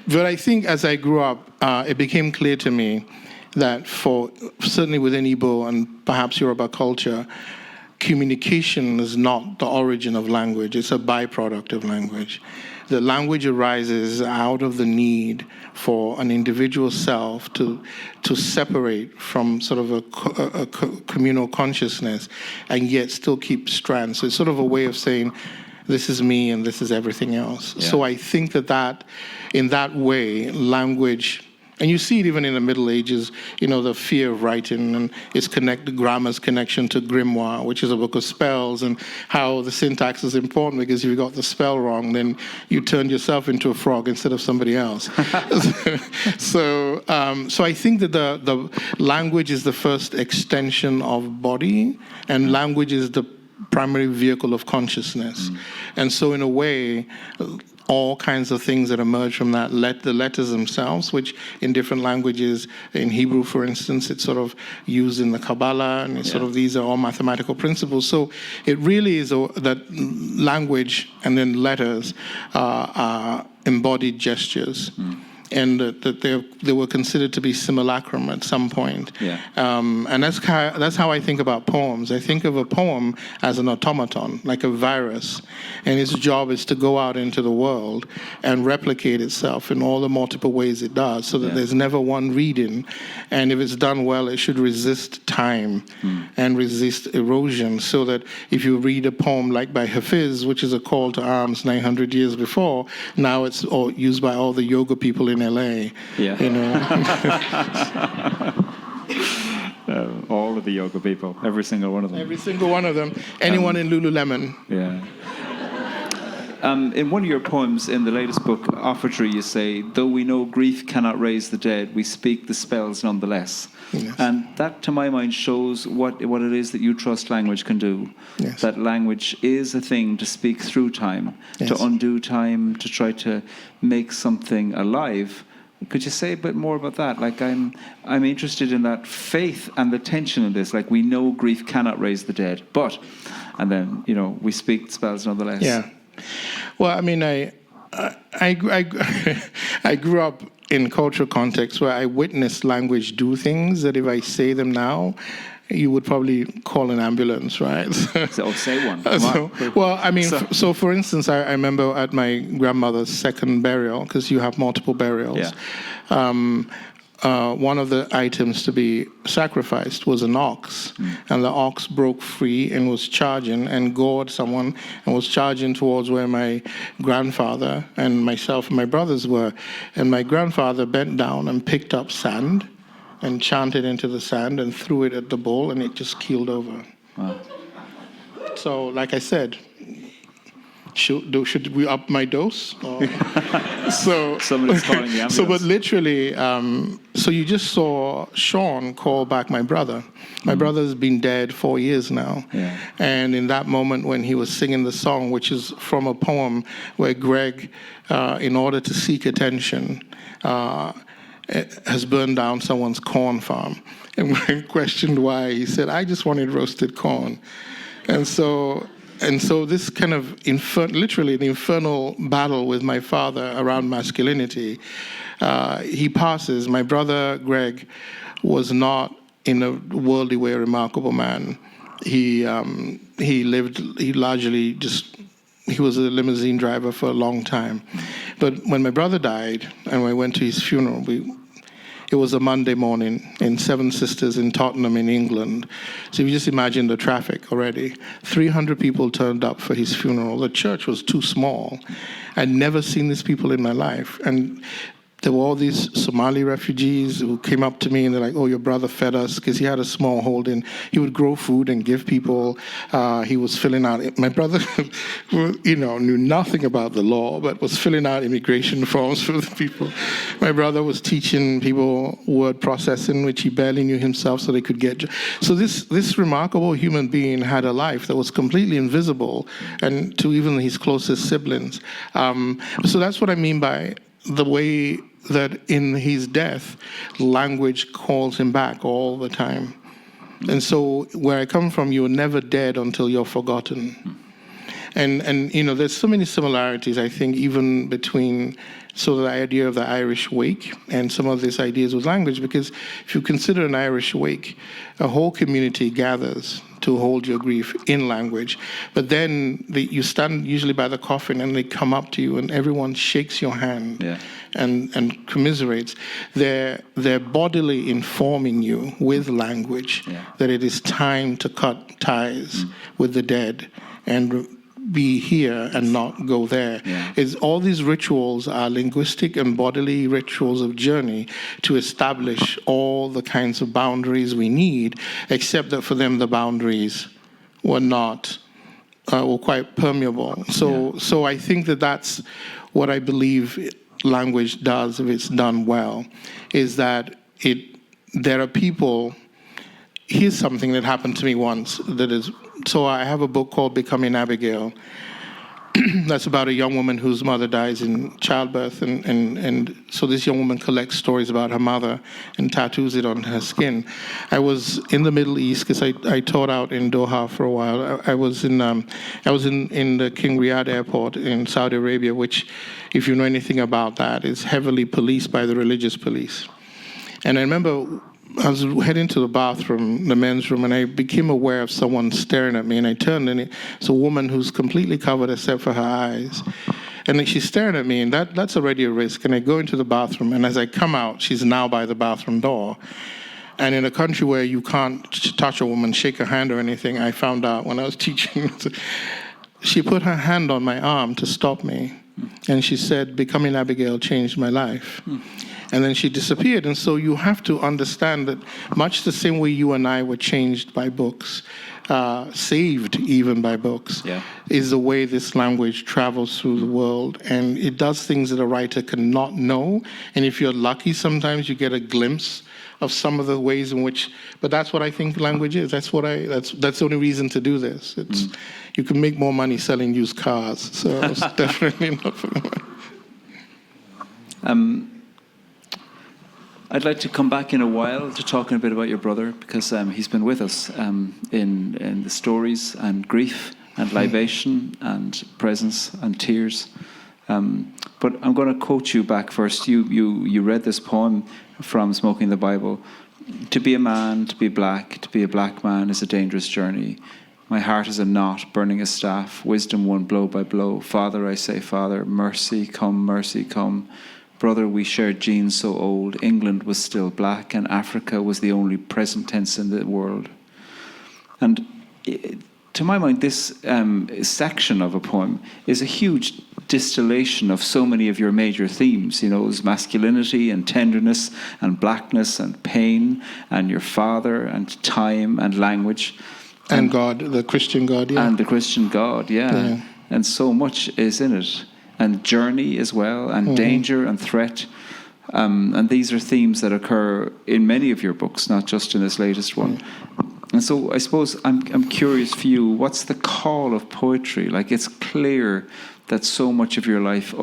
But I think as I grew up, it became clear to me that certainly within Igbo and perhaps Yoruba culture, communication is not the origin of language, it's a byproduct of language. The language arises out of the need for an individual self to separate from sort of a communal consciousness and yet still keep strands. So it's sort of a way of saying, this is me and this is everything else. Yeah. So I think that in that way, language. And you see it even in the Middle Ages, the fear of writing and grammar's connection to grimoire, which is a book of spells, and how the syntax is important because if you got the spell wrong, then you turned yourself into a frog instead of somebody else. So I think that the language is the first extension of body, and language is the primary vehicle of consciousness. And so in a way, all kinds of things that emerge from that, the letters themselves, which in different languages, in Hebrew, for instance, it's sort of used in the Kabbalah, and it's sort of these are all mathematical principles. So it really is that language and then letters are embodied gestures. and that they were considered to be simulacrum at some point. Yeah. And that's how I think about poems. I think of a poem as an automaton, like a virus, and its job is to go out into the world and replicate itself in all the multiple ways it does, so that there's never one reading. And if it's done well, it should resist time and resist erosion, so that if you read a poem like by Hafiz, which is a call to arms 900 years before, now it's used by all the yoga people in LA. Yeah. You know. All of the yoga people, every single one of them. Every single one of them. Anyone in Lululemon. Yeah. In one of your poems in the latest book, Offertory, you say, though we know grief cannot raise the dead, we speak the spells nonetheless. Yes. And that, to my mind, shows what it is that you trust language can do. Yes. That language is a thing to speak through time, to undo time, to try to make something alive. Could you say a bit more about that? Like, I'm interested in that faith and the tension in this. Like, we know grief cannot raise the dead, but, and then, we speak spells nonetheless. Yeah. Well, I mean, I grew up in cultural contexts where I witnessed language do things that if I say them now, you would probably call an ambulance, right? So say one. So for instance, I remember at my grandmother's second burial, because you have multiple burials, one of the items to be sacrificed was an ox, and the ox broke free and was charging and gored someone and was charging towards where my grandfather and myself and my brothers were. And my grandfather bent down and picked up sand and chanted into the sand and threw it at the bull, and it just keeled over. Wow. So, like I said, should we up my dose? So somebody's calling the ambulance. So, but literally, so you just saw Sean call back my brother. My brother's been dead 4 years now. Yeah. And in that moment when he was singing the song, which is from a poem where Greg, in order to seek attention, has burned down someone's corn farm. And when questioned why, he said, I just wanted roasted corn. And so this kind of literally the infernal battle with my father around masculinity, he passes. My brother Greg was not in a worldly way a remarkable man. He was a limousine driver for a long time. But when my brother died and I went to his funeral, it was a Monday morning in Seven Sisters in Tottenham in England. So you just imagine the traffic already. 300 people turned up for his funeral. The church was too small. I'd never seen these people in my life. And there were all these Somali refugees who came up to me and they're like, oh, your brother fed us, because he had a small holding. He would grow food and give people. He was filling out. My brother, knew nothing about the law, but was filling out immigration forms for the people. My brother was teaching people word processing, which he barely knew himself, so they could get. So this remarkable human being had a life that was completely invisible, and to even his closest siblings. So that's what I mean by the way that in his death, language calls him back all the time. And so where I come from, you're never dead until you're forgotten. And there's so many similarities, I think, even between the idea of the Irish wake and some of these ideas with language, because if you consider an Irish wake, a whole community gathers to hold your grief in language. But then you stand usually by the coffin and they come up to you and everyone shakes your hand and commiserates. They're bodily informing you with language that it is time to cut ties with the dead and be here and not go there. All these rituals are linguistic and bodily rituals of journey to establish all the kinds of boundaries we need, except that for them the boundaries were quite permeable. So I think that's what I believe language does, if it's done well, is that there are people. Here's something that happened to me once so I have a book called Becoming Abigail. that's about a young woman whose mother dies in childbirth, and so this young woman collects stories about her mother and tattoos it on her skin. I was in the Middle East because I taught out in Doha for a while. I was in the King Riyadh airport in Saudi Arabia, which, if you know anything about that, is heavily policed by the religious police. And I remember I was heading to the bathroom, the men's room, and I became aware of someone staring at me, and I turned, and it's a woman who's completely covered except for her eyes. And then she's staring at me, and that's already a risk. And I go into the bathroom, and as I come out, she's now by the bathroom door. And in a country where you can't touch a woman, shake her hand or anything, I found out when I was teaching, she put her hand on my arm to stop me. And she said, "Becoming Abigail changed my life." And then she disappeared. And so you have to understand that much the same way you and I were changed by books, saved even by books, is the way this language travels through the world. And it does things that a writer cannot know. And if you're lucky, sometimes you get a glimpse of some of the ways in which, but that's what I think language is. That's the only reason to do this. You can make more money selling used cars. So it's definitely not for me. I'd like to come back in a while to talk a bit about your brother, because he's been with us in the stories and grief and libation and presence and tears. But I'm going to quote you back first. You read this poem from Smoking the Bible. "To be a man, to be black, to be a black man is a dangerous journey. My heart is a knot, burning a staff, wisdom won blow by blow. Father, I say, Father, mercy come, mercy come. Brother, we shared genes so old. England was still black, and Africa was the only present tense in the world." And to my mind, this section of a poem is a huge distillation of so many of your major themes. You know, it was masculinity and tenderness and blackness and pain and your father and time and language. And God, the Christian God, yeah. And the Christian God, yeah. And so much is in it. And journey as well, and danger and threat. And these are themes that occur in many of your books, not just in this latest one. And so I suppose I'm curious for you, what's the call of poetry? Like, it's clear that so much of your life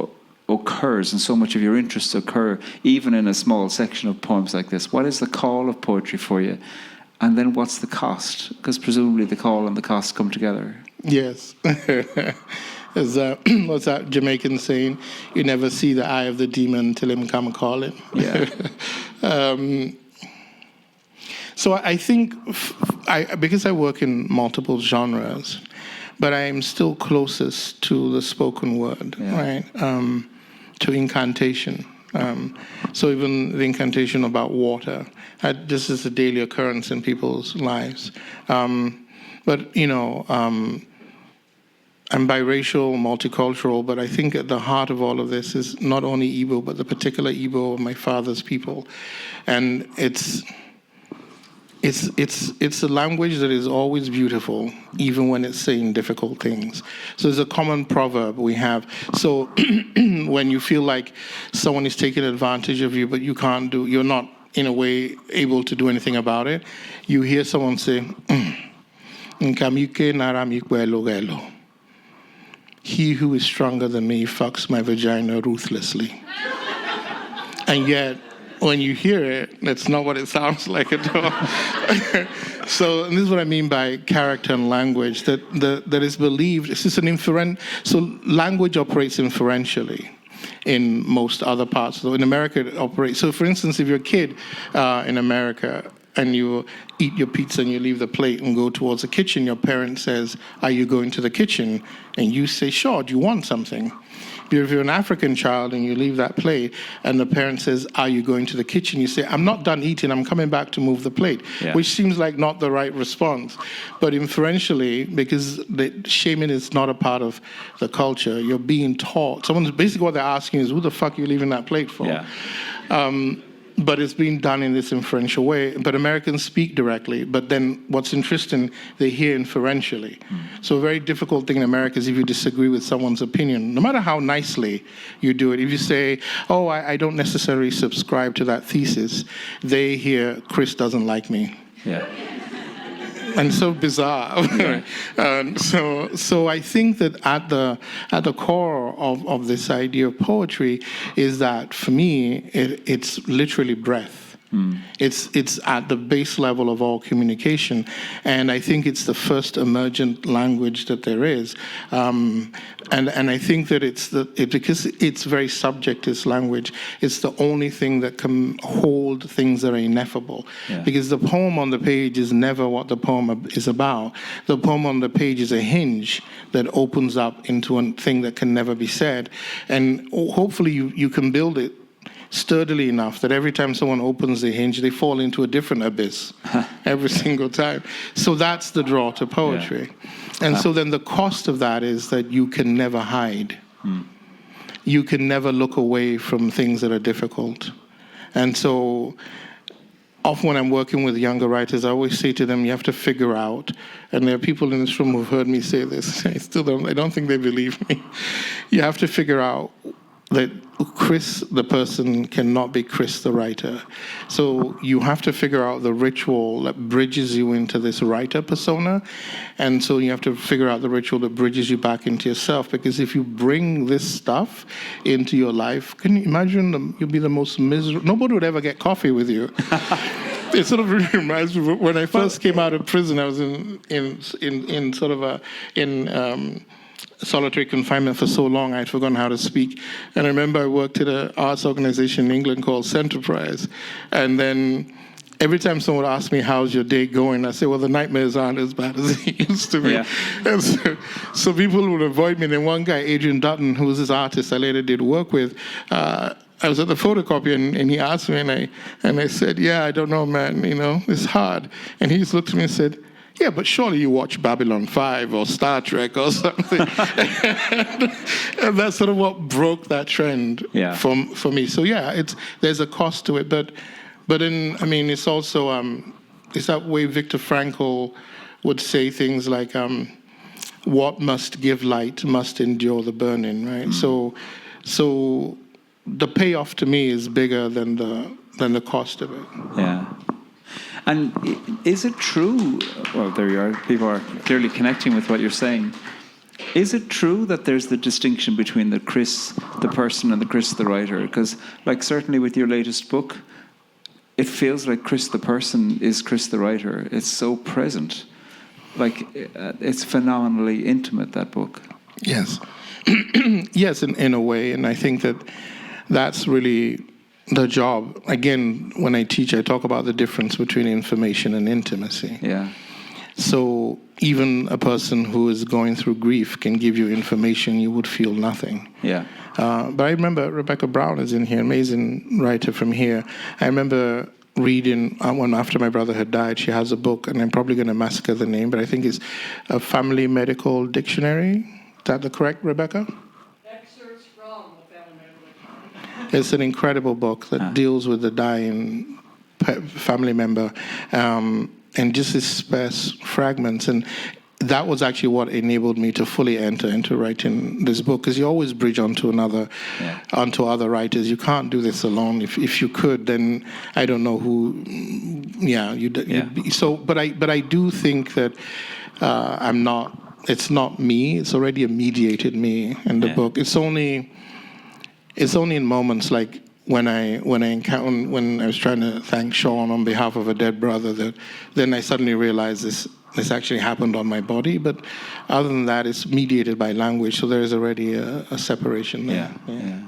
occurs and so much of your interests occur even in a small section of poems like this. What is the call of poetry for you? And then what's the cost? Because presumably the call and the cost come together. Yes. As what's that Jamaican saying? You never see the eye of the demon till him come calling. Yeah. So I think, because I work in multiple genres, but I am still closest to the spoken word, right? To incantation. So even the incantation about water, this is a daily occurrence in people's lives. But, you know, I'm biracial, multicultural, but I think at the heart of all of this is not only Igbo, but the particular Igbo of my father's people. And it's a language that is always beautiful, even when it's saying difficult things. So there's a common proverb we have. So when you feel like someone is taking advantage of you, but you're not in a way able to do anything about it, you hear someone say, "Nkamike naramikwe. He who is stronger than me fucks my vagina ruthlessly." And yet, when you hear it, that's not what it sounds like at all. So, and this is what I mean by character and language, that is believed. It's just so language operates inferentially in most other parts. So in America, it operates. So for instance, if you're a kid in America and you eat your pizza and you leave the plate and go towards the kitchen, your parent says, "Are you going to the kitchen?" And you say, "Sure, do you want something?" But if you're an African child and you leave that plate and the parent says, "Are you going to the kitchen?" you say, "I'm not done eating, I'm coming back to move the plate," which seems like not the right response. But inferentially, because the shaming is not a part of the culture, you're being taught. Basically what they're asking is, who the fuck are you leaving that plate for? Yeah. But it's being done in this inferential way. But Americans speak directly. But then what's interesting, they hear inferentially. So a very difficult thing in America is if you disagree with someone's opinion, no matter how nicely you do it. If you say, "Oh, I don't necessarily subscribe to that thesis," they hear, "Chris doesn't like me." Yeah. and so bizarre. And so I think that at the core of this idea of poetry is that for me it's literally breath. It's at the base level of all communication, and I think it's the first emergent language that there is. And I think that because it's very subjectist language, it's the only thing that can hold things that are ineffable. Yeah. Because the poem on the page is never what the poem is about. The poem on the page is a hinge that opens up into a thing that can never be said, and hopefully you can build it sturdily enough that every time someone opens the hinge, they fall into a different abyss every single time. So that's the draw to poetry. Yeah. And so then the cost of that is that you can never hide. You can never look away from things that are difficult. And so often when I'm working with younger writers, I always say to them, you have to figure out, and there are people in this room who've heard me say this, I don't think they believe me. You have to figure out that Chris, the person, cannot be Chris, the writer. So you have to figure out the ritual that bridges you into this writer persona. And so you have to figure out the ritual that bridges you back into yourself. Because if you bring this stuff into your life, can you imagine you'll be the most miserable? Nobody would ever get coffee with you. It sort of really reminds me of when I first came out of prison. I was in solitary confinement for so long, I'd forgotten how to speak. And I remember I worked at an arts organization in England called Centerprise. And then every time someone would ask me, how's your day going? I say, well, the nightmares aren't as bad as they used to be. Yeah. And so people would avoid me. And then one guy, Adrian Dutton, who was this artist I later did work with, I was at the photocopy and he asked me, and I said, yeah, I don't know, man, it's hard. And he just looked at me and said, yeah, but surely you watch Babylon 5 or Star Trek or something. And that's sort of what broke that trend for me. So yeah, there's a cost to it, but it's also it's that way Viktor Frankl would say things like, what must give light must endure the burning, right? So the payoff to me is bigger than the cost of it. Yeah. And is it true, well, there you are, people are clearly connecting with what you're saying. Is it true that there's the distinction between the Chris, the person, and the Chris, the writer? Because, certainly with your latest book, it feels like Chris, the person, is Chris, the writer. It's so present. It's phenomenally intimate, that book. Yes. Yes, in a way. And I think that's really the job. Again, when I teach, I talk about the difference between information and intimacy. Yeah. So even a person who is going through grief can give you information you would feel nothing. Yeah. But I remember Rebecca Brown is in here, amazing writer from here. I remember reading when after my brother had died, she has a book, and I'm probably going to massacre the name, but I think it's a family medical dictionary. Is that the correct, Rebecca? It's an incredible book that deals with the dying family member, and just these sparse fragments. And that was actually what enabled me to fully enter into writing this book, because you always bridge onto onto other writers. You can't do this alone. If you could, then I don't know who. But I do think that I'm not. It's not me. It's already a mediated me in the book. It's only in moments like when I was trying to thank Sean on behalf of a dead brother that then I suddenly realized this actually happened on my body. But other than that, it's mediated by language, so there is already a separation there. Yeah.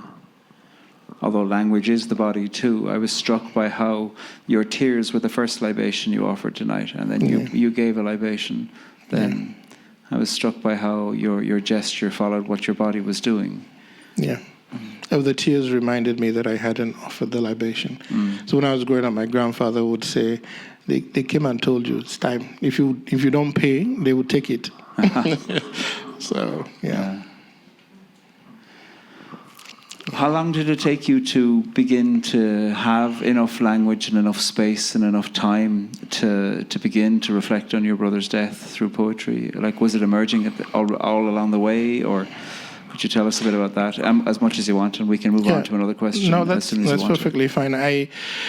Although language is the body too, I was struck by how your tears were the first libation you offered tonight, and then you gave a libation. Then I was struck by how your gesture followed what your body was doing. Yeah. The tears reminded me that I hadn't offered the libation. So when I was growing up, my grandfather would say, they came and told you it's time. If you don't pay, they would take it. So, yeah. How long did it take you to begin to have enough language and enough space and enough time to begin to reflect on your brother's death through poetry? Was it emerging all along the way, or could you tell us a bit about that, as much as you want, and we can move on to another question? No, that's perfectly fine.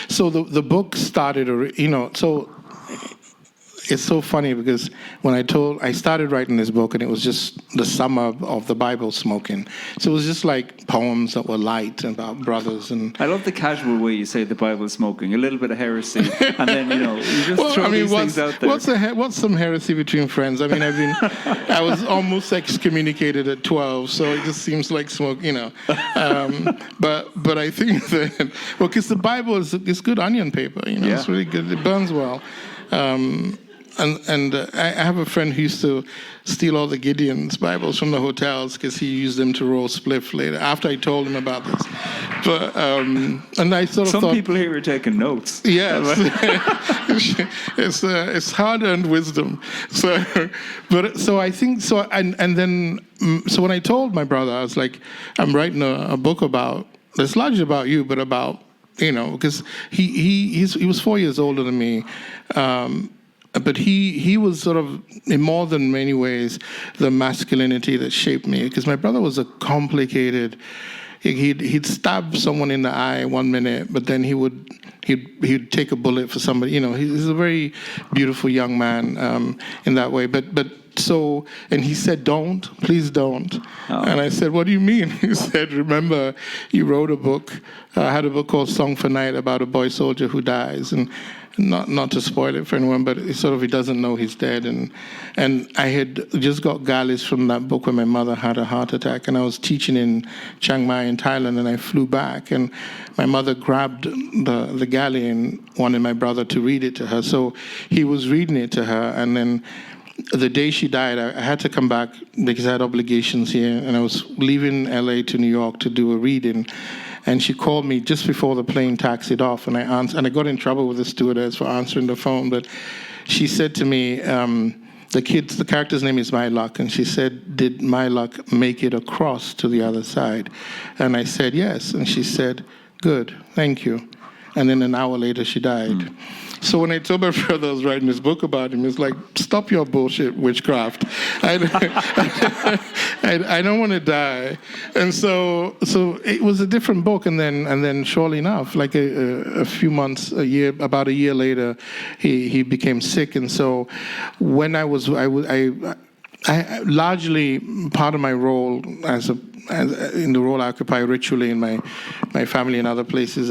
So the book started, it's so funny because when I started writing this book, and it was just the summer of the Bible smoking. So it was just like poems that were light about brothers. And I love the casual way you say the Bible smoking, a little bit of heresy, and then, you just throw these things out there. What's some heresy between friends? I mean, I was almost excommunicated at 12, so it just seems like smoke, But I think that, because the Bible is good onion paper, it's really good. It burns well. And I have a friend who used to steal all the Gideon's Bibles from the hotels because he used them to roll spliff later, after I told him about this. But, and I sort of Some thought... people here are taking notes. Yes. It's hard-earned wisdom. So I think, and then when I told my brother, I was like, I'm writing a book that's largely about you, but about, because he was 4 years older than me. But he was sort of, in more than many ways, the masculinity that shaped me. Because my brother was a complicated. He'd stab someone in the eye 1 minute, but then he'd take a bullet for somebody. He's a very beautiful young man in that way. And he said, please don't. Oh. And I said, what do you mean? He said, remember, you wrote a book. I had a book called Song for Night about a boy soldier who dies. And not to spoil it for anyone, but he doesn't know he's dead. And I had just got galleys from that book when my mother had a heart attack, and I was teaching in Chiang Mai in Thailand, and I flew back, and my mother grabbed the galley and wanted my brother to read it to her. So he was reading it to her, and then the day she died, I had to come back because I had obligations here, and I was leaving LA to New York to do a reading. And she called me just before the plane taxied off, and I answered, and I got in trouble with the stewardess for answering the phone. But she said to me, the character's name is My Luck, and she said, did My Luck make it across to the other side? And I said, yes. And she said, good, thank you. And then an hour later, she died. So when I told my brother I was writing this book about him, it's like, stop your bullshit witchcraft. I don't want to die. And so it was a different book. And then surely enough, like a few months, about a year later, he became sick. And so when I largely part of my role as in the role I occupy ritually in my family and other places,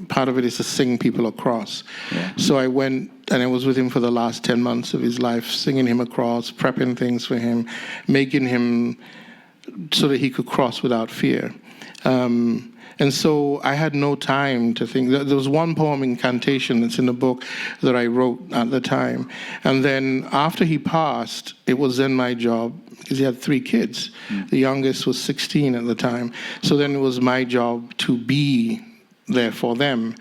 part of it is to sing people across. Yeah. So I went and I was with him for the last 10 months of his life, singing him across, prepping things for him, making him so that he could cross without fear. And so I had no time to think. There was one poem, Incantation, that's in the book that I wrote at the time. And then after he passed, it was then my job, because he had 3 kids. The youngest was 16 at the time. So then it was my job to be there for them.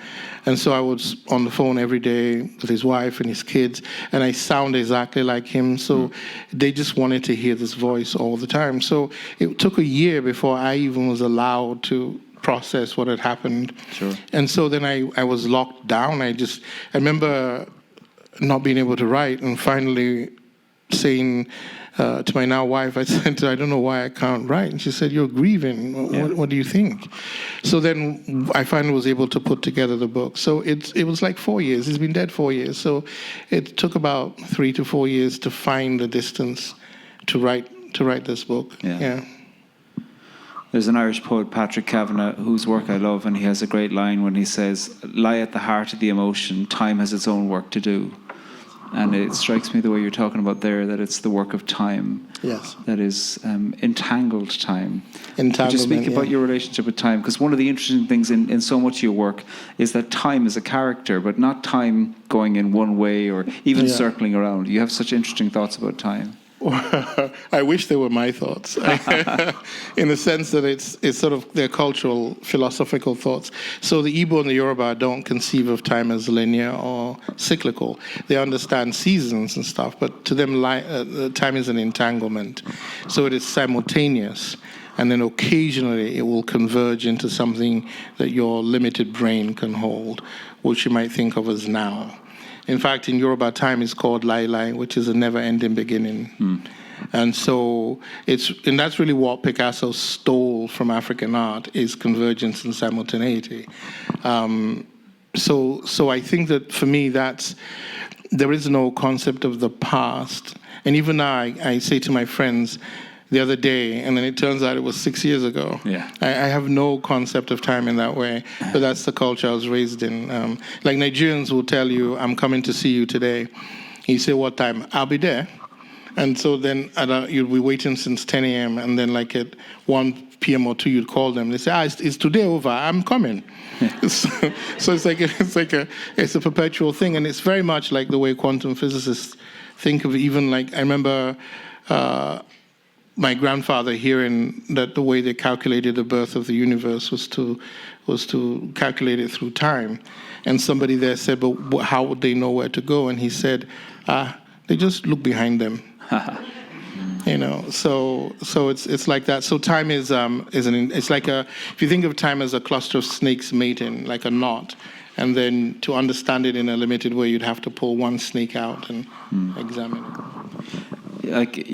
And so I was on the phone every day with his wife and his kids, and I sound exactly like him. So they just wanted to hear this voice all the time. So it took a year before I even was allowed to process what had happened. Sure. And so then I was locked down. I remember not being able to write, and finally saying to my now wife, I said to her, I don't know why I can't write. And she said, you're grieving. What do you think? So then I finally was able to put together the book. So it was like 4 years. He's been dead 4 years. So it took about 3 to 4 years to find the distance to write this book. Yeah. There's an Irish poet, Pádraig Ó Tuama, whose work I love, and he has a great line when he says, lie at the heart of the emotion, time has its own work to do. And it strikes me the way you're talking about there, that it's the work of time. Yes. That is entangled time. Entanglement, Could you speak about your relationship with time? Because one of the interesting things in so much of your work is that time is a character, but not time going in one way or even circling around. You have such interesting thoughts about time. I wish they were my thoughts, in the sense that it's sort of their cultural, philosophical thoughts. So the Igbo and the Yoruba don't conceive of time as linear or cyclical. They understand seasons and stuff, but to them, time is an entanglement. So it is simultaneous, and then occasionally it will converge into something that your limited brain can hold, which you might think of as now. In fact, in Yoruba, time is called lai lai, which is a never-ending beginning. And so and that's really what Picasso stole from African art, is convergence and simultaneity. So I think that for me, that's there is no concept of the past. And even now, I say to my friends the other day, and then it turns out it was 6 years ago. Yeah. I have no concept of time in that way, but that's the culture I was raised in. Like Nigerians will tell you, I'm coming to see you today. You say, what time? I'll be there. And so then you'll be waiting since 10 a.m. And then like at 1 p.m. or 2, you'd call them. They say, it's today over. I'm coming. So it's a perpetual thing. And it's very much like the way quantum physicists think of, even like, I remember my grandfather hearing that the way they calculated the birth of the universe was to calculate it through time. And somebody there said, but how would they know where to go? And he said, they just look behind them. So it's like that. So time it's like if you think of time as a cluster of snakes mating, like a knot, and then to understand it in a limited way, you'd have to pull one snake out and examine it. Like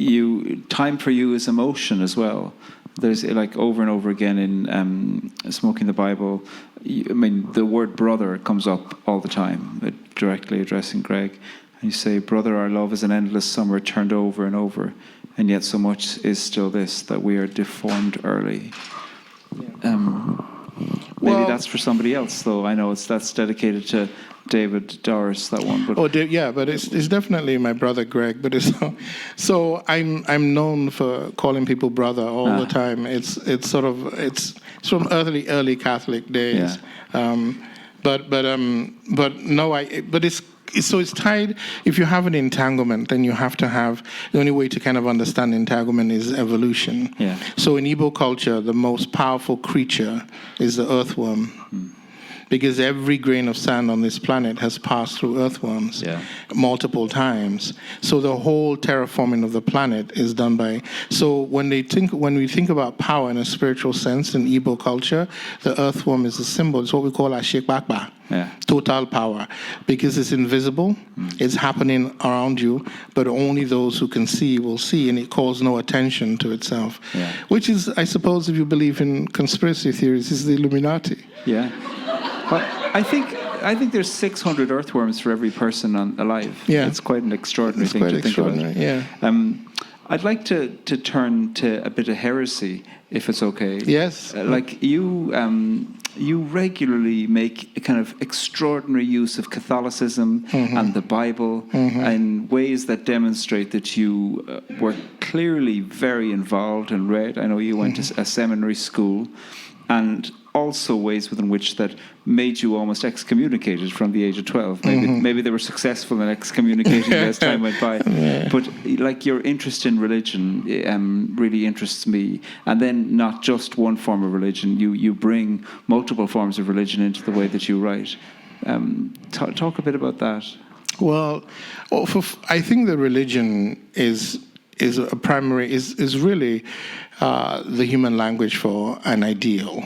time for you is emotion as well. There's like over and over again in Smoking the Bible. The word brother comes up all the time, directly addressing Greg. And you say, brother, our love is an endless summer turned over and over, and yet so much is still this, that we are deformed early. Maybe that's for somebody else, though. I know that's dedicated to David Doris, that one. But but it's definitely my brother Greg. But so I'm known for calling people brother all the time. It's from early Catholic days. Yeah. It's tied. If you have an entanglement, then you have to have, the only way to kind of understand entanglement is evolution. Yeah. So in Igbo culture, the most powerful creature is the earthworm. Because every grain of sand on this planet has passed through earthworms multiple times. So the whole terraforming of the planet is done by. So when we think about power in a spiritual sense in Igbo culture, the earthworm is a symbol. It's what we call ashekbakba, total power, because it's invisible, it's happening around you, but only those who can see will see, and it calls no attention to itself. Yeah. Which is, I suppose, if you believe in conspiracy theories, is the Illuminati. Yeah. But I think there's 600 earthworms for every person alive. Yeah. It's quite an extraordinary thing to think about. Yeah. I'd like to turn to a bit of heresy, if it's okay. Yes. Like you regularly make a kind of extraordinary use of Catholicism and the Bible in ways that demonstrate that you were clearly very involved and read. I know you went to a seminary school, and also ways within which that made you almost excommunicated from the age of 12. Maybe they were successful in excommunicating as time went by. Yeah. But like your interest in religion really interests me. And then not just one form of religion. You bring multiple forms of religion into the way that you write. Talk a bit about that. Well, I think the religion is really the human language for an ideal.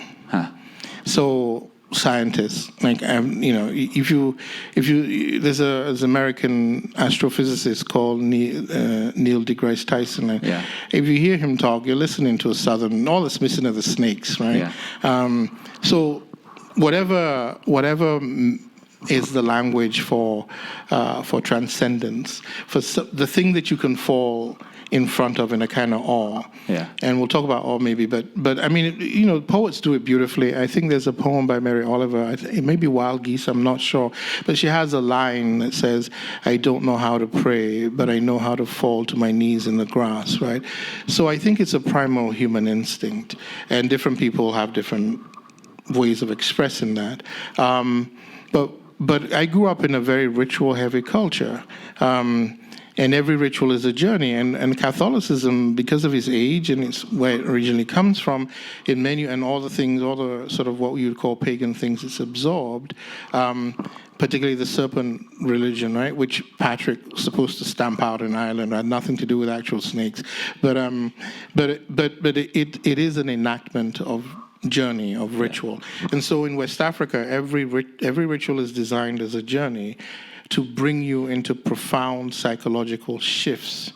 So scientists, like if you there's an American astrophysicist called Neil deGrasse Tyson. If you hear him talk, you're listening to a Southern. All that's missing are the snakes, right? Yeah. So whatever is the language for transcendence, for the thing that you can fall in front of in a kind of awe. Yeah. And we'll talk about awe maybe, but I mean, poets do it beautifully. I think there's a poem by Mary Oliver, it may be Wild Geese, I'm not sure, but she has a line that says, I don't know how to pray, but I know how to fall to my knees in the grass, right? So I think it's a primal human instinct, and different people have different ways of expressing that. But I grew up in a very ritual-heavy culture. And every ritual is a journey. And Catholicism, because of its age and it's where it originally comes from, in many and all the things, all the sort of what we would call pagan things, it's absorbed. Particularly the serpent religion, right, which Patrick was supposed to stamp out in Ireland, had nothing to do with actual snakes. But it is an enactment of journey, of ritual. And so in West Africa, every ritual is designed as a journey to bring you into profound psychological shifts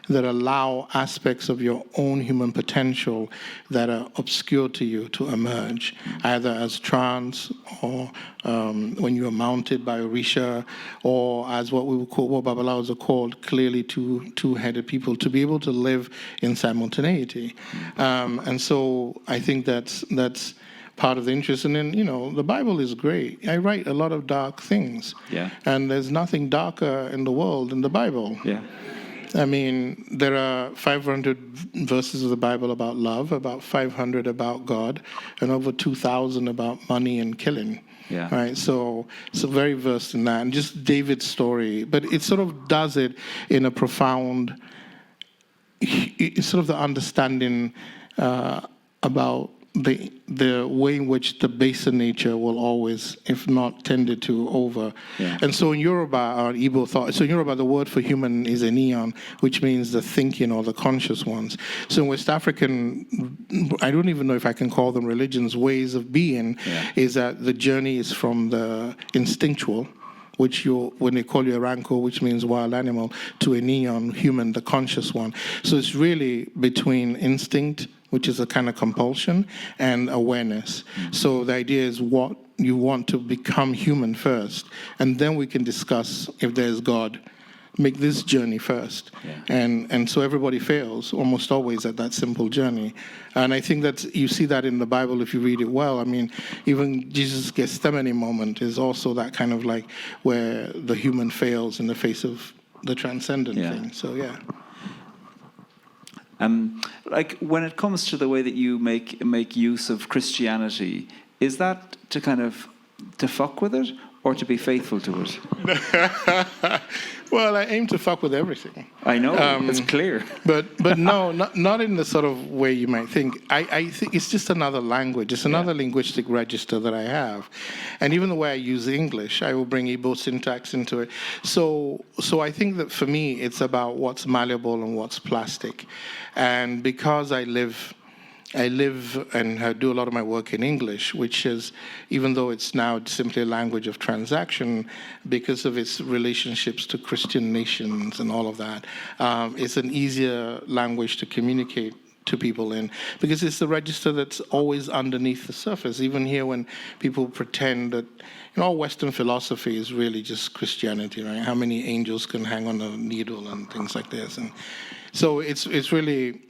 that allow aspects of your own human potential that are obscure to you to emerge, either as trance or when you are mounted by Orisha, or as what we would call, what Babalawos are called, clearly two-headed people, to be able to live in simultaneity. And so I think that's part of the interest. And then, the Bible is great. I write a lot of dark things. Yeah. And there's nothing darker in the world than the Bible. Yeah. I mean, there are 500 verses of the Bible about love, about 500 about God, and over 2,000 about money and killing. Yeah. Right. So very versed in that, and just David's story, but it sort of does it in a profound, it's sort of the understanding about the way in which the baser nature will always, if not tended to, over. Yeah. And so in Yoruba or Igbo thought, so in Yoruba the word for human is eniyan, which means the thinking or the conscious ones. So in West African, I don't even know if I can call them religions, ways of being, is that the journey is from the instinctual, which when they call you a ranko, which means wild animal, to a neon, human, the conscious one. So it's really between instinct, which is a kind of compulsion, and awareness. So the idea is what you want to become human first, and then we can discuss if there's God. Make this journey first. Yeah. And so everybody fails almost always at that simple journey. And I think that you see that in the Bible if you read it well. I mean, even Jesus' Gethsemane moment is also that kind of like where the human fails in the face of the transcendent thing. So, yeah. Like when it comes to the way that you make use of Christianity, is that to kind of to fuck with it or to be faithful to it? Well, I aim to fuck with everything. I know, it's clear. But no, not in the sort of way you might think. I think it's just another language. It's another linguistic register that I have. And even the way I use English, I will bring Igbo syntax into it. So I think that for me, it's about what's malleable and what's plastic. And because I live and I do a lot of my work in English, which is, even though it's now simply a language of transaction, because of its relationships to Christian nations and all of that, it's an easier language to communicate to people in, because it's the register that's always underneath the surface. Even here when people pretend that, all Western philosophy is really just Christianity, right? How many angels can hang on a needle and things like this. And so it's really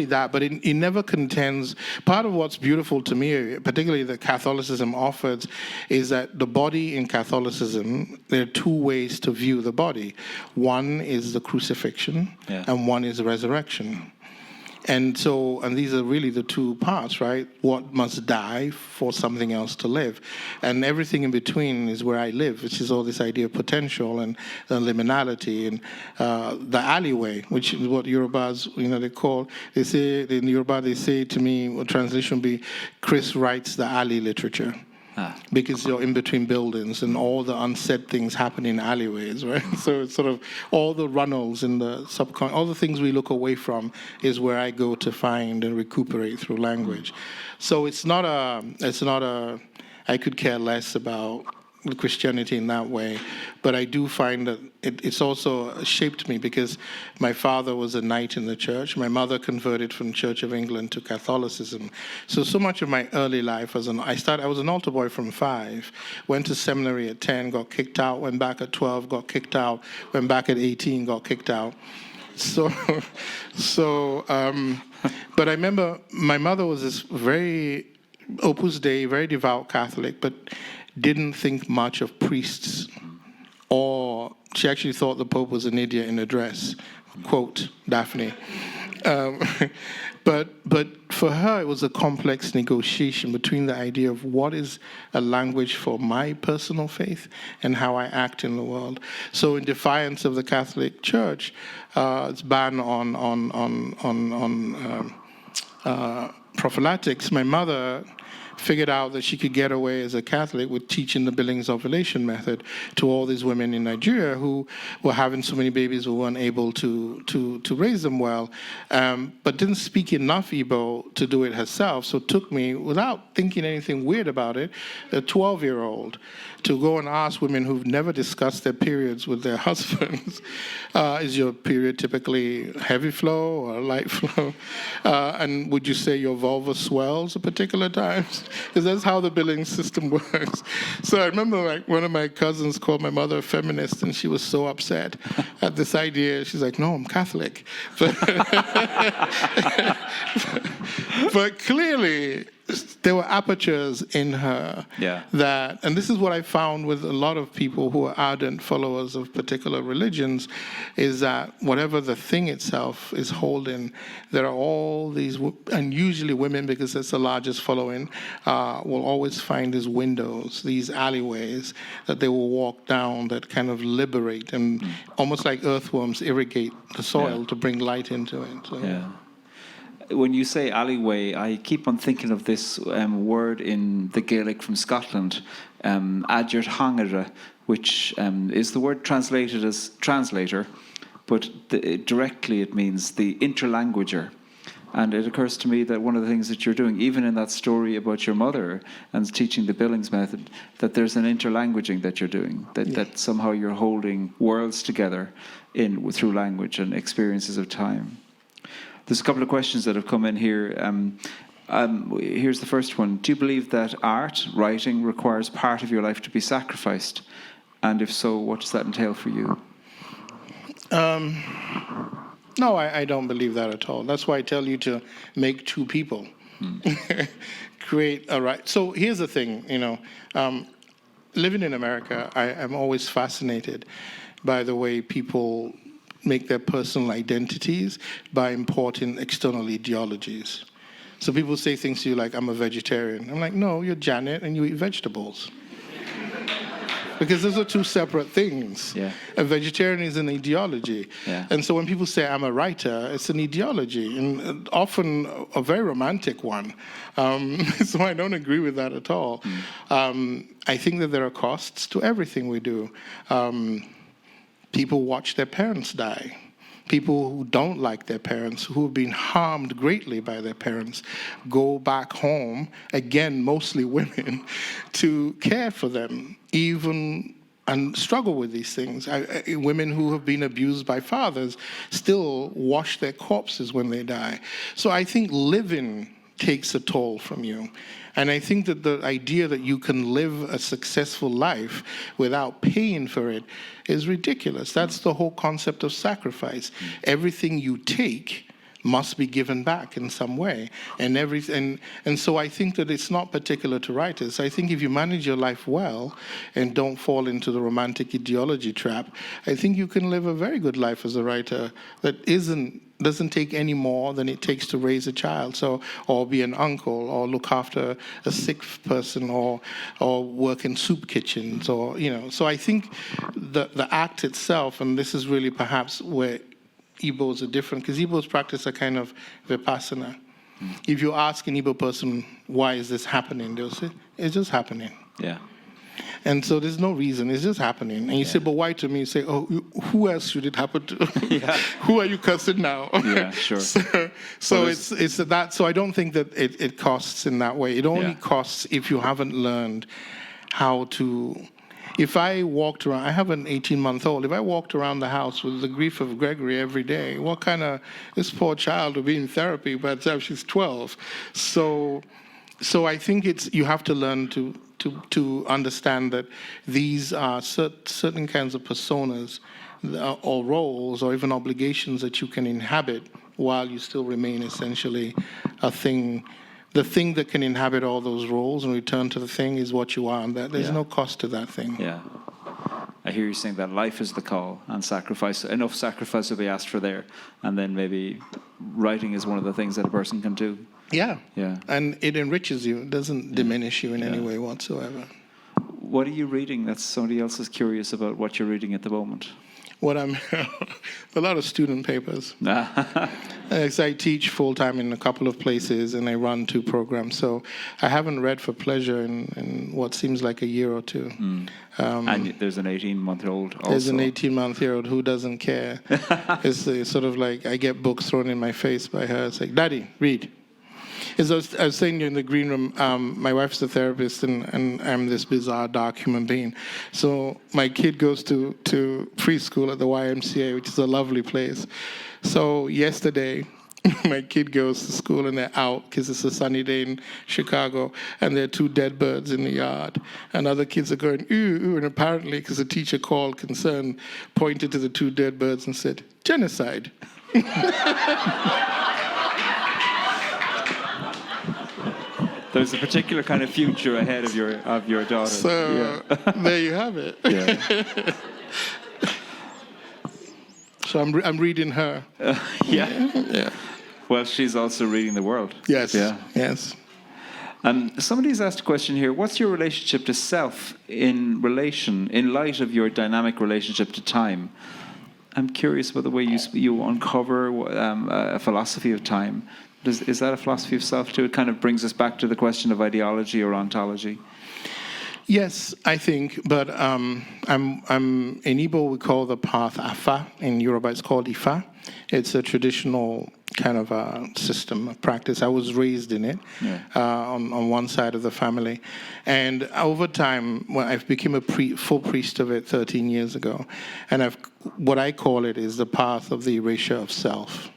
that, but it never contends. Part of what's beautiful to me, particularly that Catholicism offers, is that the body in Catholicism, there are two ways to view the body. One is the crucifixion, and one is the resurrection. And these are really the two parts, right? What must die for something else to live. And everything in between is where I live, which is all this idea of potential and liminality and the alleyway, which is what Yorubas, they say, in Yoruba, they say to me, a translation would be, Chris writes the alley literature. Because you're in between buildings and all the unsaid things happen in alleyways, right? So it's sort of all the runnels in the subconscious, all the things we look away from is where I go to find and recuperate through language. So it's not a, I could care less about Christianity in that way, but I do find that it's also shaped me because my father was a knight in the church. My mother converted from Church of England to Catholicism. So much of my early life I was an altar boy from 5, went to seminary at 10, got kicked out, went back at 12, got kicked out, went back at 18, got kicked out. But I remember my mother was this very Opus Dei, very devout Catholic, but didn't think much of priests, or she actually thought the Pope was an idiot in a dress, quote Daphne. But for her, it was a complex negotiation between the idea of what is a language for my personal faith and how I act in the world. So, in defiance of the Catholic Church, its ban on prophylactics, my mother figured out that she could get away as a Catholic with teaching the Billings ovulation method to all these women in Nigeria who were having so many babies who weren't able to raise them well, but didn't speak enough Igbo to do it herself. So it took me, without thinking anything weird about it, a 12-year-old, to go and ask women who've never discussed their periods with their husbands, is your period typically heavy flow or light flow? And would you say your vulva swells at particular times? Because that's how the billing system works. So I remember one of my cousins called my mother a feminist, and she was so upset at this idea. She's like, no, I'm Catholic. But clearly, there were apertures in her that, and this is what I found with a lot of people who are ardent followers of particular religions, is that whatever the thing itself is holding, there are all these, and usually women, because that's the largest following, will always find these windows, these alleyways that they will walk down that kind of liberate and almost like earthworms irrigate the soil to bring light into it. So, when you say alleyway, I keep on thinking of this word in the Gaelic from Scotland, adjert hangere, which is the word translated as translator, but directly it means the interlanguager. And it occurs to me that one of the things that you're doing, even in that story about your mother and teaching the Billings method, that there's an interlanguaging that you're doing, that somehow you're holding worlds together through language and experiences of time. There's a couple of questions that have come in here. Here's the first one. Do you believe that art, writing, requires part of your life to be sacrificed? And if so, what does that entail for you? No, I don't believe that at all. That's why I tell you to make two people. Create a right. So here's the thing, living in America, I'm always fascinated by the way people make their personal identities by importing external ideologies. So people say things to you like, I'm a vegetarian. I'm like, no, you're Janet and you eat vegetables. Because those are two separate things. Yeah. A vegetarian is an ideology. Yeah. And so when people say I'm a writer, it's an ideology, and often a very romantic one. So I don't agree with that at all. I think that there are costs to everything we do. People watch their parents die. People who don't like their parents, who have been harmed greatly by their parents, go back home, again, mostly women, to care for them, and struggle with these things. Women who have been abused by fathers still wash their corpses when they die. So I think living takes a toll from you. And I think that the idea that you can live a successful life without paying for it is ridiculous. That's the whole concept of sacrifice. Everything you take must be given back in some way. And so I think that it's not particular to writers. I think if you manage your life well and don't fall into the romantic ideology trap, I think you can live a very good life as a writer that doesn't take any more than it takes to raise a child, or be an uncle, or look after a sick person, or work in soup kitchens, So I think the act itself, and this is really perhaps where Igbos are different, because Igbos practice a kind of vipassana. If you ask an Igbo person, why is this happening, they'll say, it's just happening. Yeah. And so there's no reason, it's just happening. And you say, but why to me? You say, oh, who else should it happen to? Who are you cussing now? Yeah, sure. So it's that. So I don't think that it costs in that way. It only costs if you haven't learned how to. If I walked around, I have an 18-month-old. If I walked around the house with the grief of Gregory every day, what kind of, this poor child will be in therapy by the time she's 12. So I think you have to learn to understand that these are certain kinds of personas or roles or even obligations that you can inhabit while you still remain essentially a thing. The thing that can inhabit all those roles and return to the thing is what you are, and there's no cost to that thing. Yeah. I hear you saying that life is the call, and enough sacrifice will be asked for there, and then maybe writing is one of the things that a person can do. Yeah. And it enriches you. It doesn't diminish you in any way whatsoever. what are you reading that somebody else is curious about what you're reading at the moment? What I'm a lot of student papers. As I teach full time in a couple of places, and I run 2 programs, so I haven't read for pleasure in what seems like a year or 2. And there's an 18-month-old also. There's an 18-month-old who doesn't care. It's sort of like I get books thrown in my face by her. It's like, Daddy, read. As I was saying in the green room, my wife's a therapist, and I'm this bizarre, dark human being. So my kid goes to preschool at the YMCA, which is a lovely place. So yesterday, my kid goes to school, and they're out because it's a sunny day in Chicago, and there are 2 dead birds in the yard. And other kids are going, ooh, ooh, and apparently, because the teacher called concerned, pointed to the 2 dead birds and said, genocide. There's a particular kind of future ahead of your daughter. So there you have it. Yeah. So I'm reading her. Yeah. Well, she's also reading the world. Yes. Yeah. Yes. Somebody's asked a question here. What's your relationship to self in light of your dynamic relationship to time? I'm curious about the way you uncover a philosophy of time. Is that a philosophy of self too? It kind of brings us back to the question of ideology or ontology. Yes, I think, but I'm in Igbo we call the path Afa. In Yoruba it's called Ifa. It's a traditional kind of a system of practice. I was raised in it on one side of the family, and over time, when I became a full priest of it 13 years ago, and what I call it is the path of the erasure of self.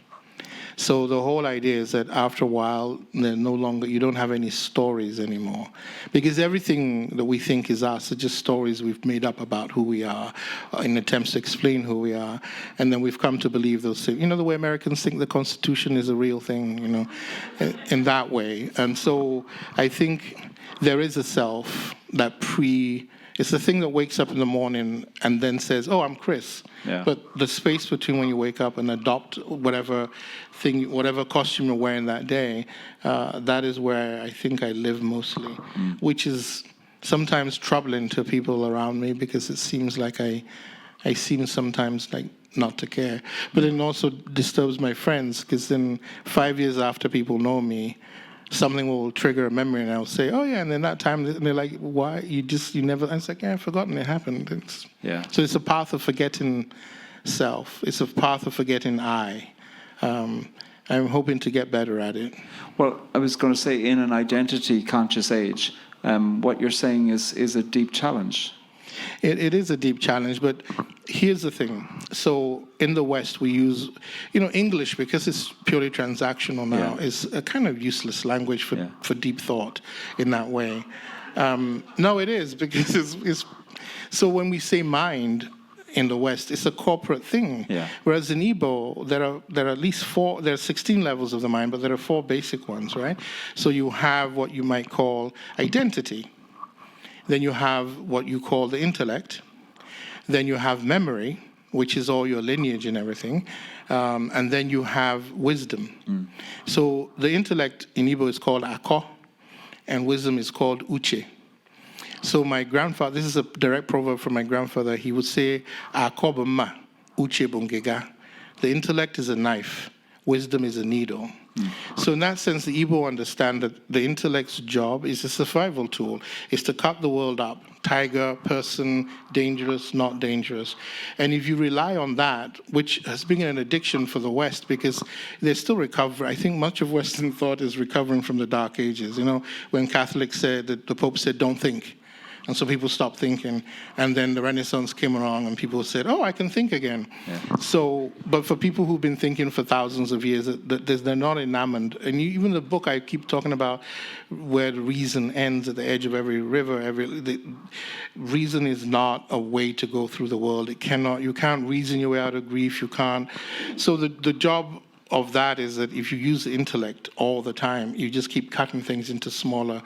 So the whole idea is that after a while, you don't have any stories anymore. Because everything that we think is us are just stories we've made up about who we are in attempts to explain who we are. And then we've come to believe those things. You know, the way Americans think the Constitution is a real thing, you know, in that way. And so I think there is a self that it's the thing that wakes up in the morning and then says, oh, I'm Chris. Yeah. But the space between when you wake up and adopt whatever costume you're wearing that day, that is where I think I live mostly, which is sometimes troubling to people around me because it seems like I seem sometimes like not to care. But it also disturbs my friends because then 5 years after people know me, something will trigger a memory, and I'll say, "Oh yeah," and then that time, and they're like, "Why? You never?" I was like, "Yeah, I've forgotten it happened." So it's a path of forgetting self. It's a path of forgetting I. I'm hoping to get better at it. Well, I was going to say, in an identity-conscious age, what you're saying is a deep challenge. It is a deep challenge, but here's the thing. So in the West, we use, English, because it's purely transactional now, is a kind of useless language for deep thought in that way. No, it is, because it's so when we say mind in the West, it's a corporate thing. Yeah. Whereas in Igbo, there are at least there are 16 levels of the mind, but there are 4 basic ones, right? So you have what you might call identity. Then you have what you call the intellect. Then you have memory, which is all your lineage and everything. And then you have wisdom. So the intellect in Igbo is called ako, and wisdom is called uche. So my grandfather, this is a direct proverb from my grandfather, he would say, ako b'ma, uche b'ngega. The intellect is a knife, wisdom is a needle. So in that sense, the Igbo understand that the intellect's job is a survival tool. It's to cut the world up. Tiger, person, dangerous, not dangerous. And if you rely on that, which has been an addiction for the West, because they're still recovering. I think much of Western thought is recovering from the Dark Ages. When Catholics said, that the Pope said, don't think. And so people stopped thinking. And then the Renaissance came along and people said, oh, I can think again. Yeah. So, but for people who've been thinking for thousands of years, they're not enamored. And even the book I keep talking about, where the reason ends at the edge of every river, reason is not a way to go through the world. You can't reason your way out of grief. You can't. So the job of that is that if you use the intellect all the time, you just keep cutting things into smaller.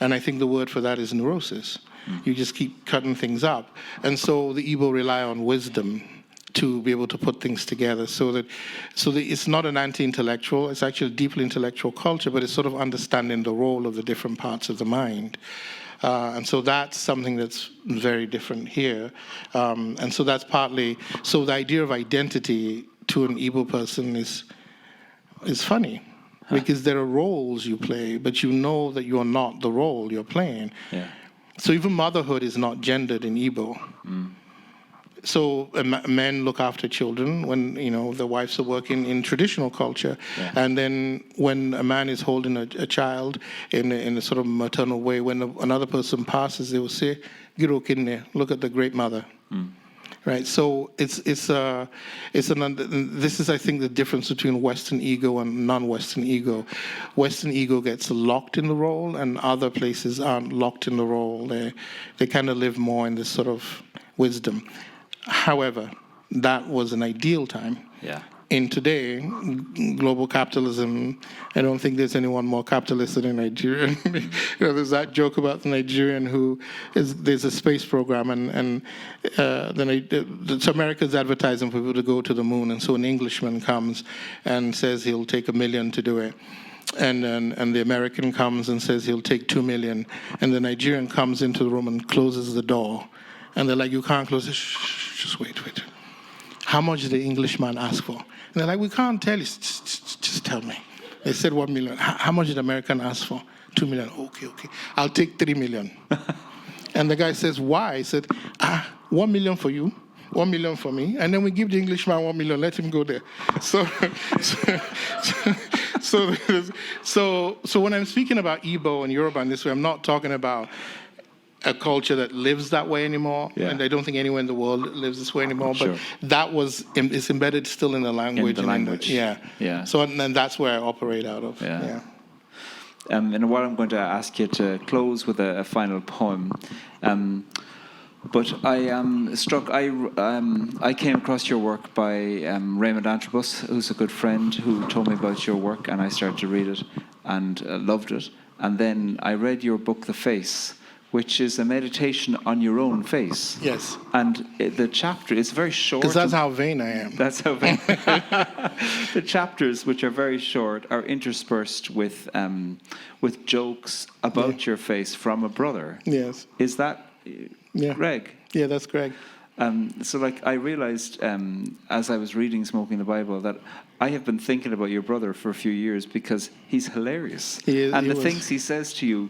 And I think the word for that is neurosis. You just keep cutting things up. And so the Igbo rely on wisdom to be able to put things together so that it's not an anti-intellectual, it's actually a deeply intellectual culture, but it's sort of understanding the role of the different parts of the mind. And so that's something that's very different here. And so that's partly, so the idea of identity to an Igbo person is funny. Because there are roles you play, but you know that you are not the role you're playing. Yeah. So even motherhood is not gendered in Igbo. So men look after children when the wives are working in traditional culture, and then when a man is holding a child in a sort of maternal way, when another person passes, they will say, "Giro kinne, look at the great mother." Right, so this is, I think, the difference between Western ego and non-Western ego. Western ego gets locked in the role, and other places aren't locked in the role. They kind of live more in this sort of wisdom. However, that was an ideal time. Yeah. In today, global capitalism, I don't think there's anyone more capitalist than a Nigerian. There's that joke about the Nigerian there's a space program, and America's advertising for people to go to the moon, and so an Englishman comes and says he'll take $1 million to do it. And the American comes and says he'll take $2 million, and the Nigerian comes into the room and closes the door. And they're like, "You can't close it. Shh, just wait. How much did the Englishman ask for?" And they're like, "We can't tell you. Just tell me." They said $1 million. How much did the American ask for? $2 million. Okay. I'll take $3 million. And the guy says, "Why?" He said, $1 million for you, $1 million for me, and then we give the Englishman $1 million. Let him go there. So when I'm speaking about Igbo and Yoruba in this way, I'm not talking about a culture that lives that way anymore, and I don't think anyone in the world lives this way anymore. But that it's embedded still in the language. Yeah. So and that's where I operate out of. Yeah. And what I'm going to ask you to close with a final poem. But I am struck. I came across your work by Raymond Antrobus, who's a good friend, who told me about your work, and I started to read it and loved it. And then I read your book, The Face, which is a meditation on your own face. Yes. And the chapter is very short. Because that's how vain I am. That's how vain. The chapters, which are very short, are interspersed with jokes about your face from a brother. Yes. Is that Greg? Yeah, that's Greg. So I realized as I was reading Smoking the Bible that I have been thinking about your brother for a few years because he's hilarious. Things he says to you,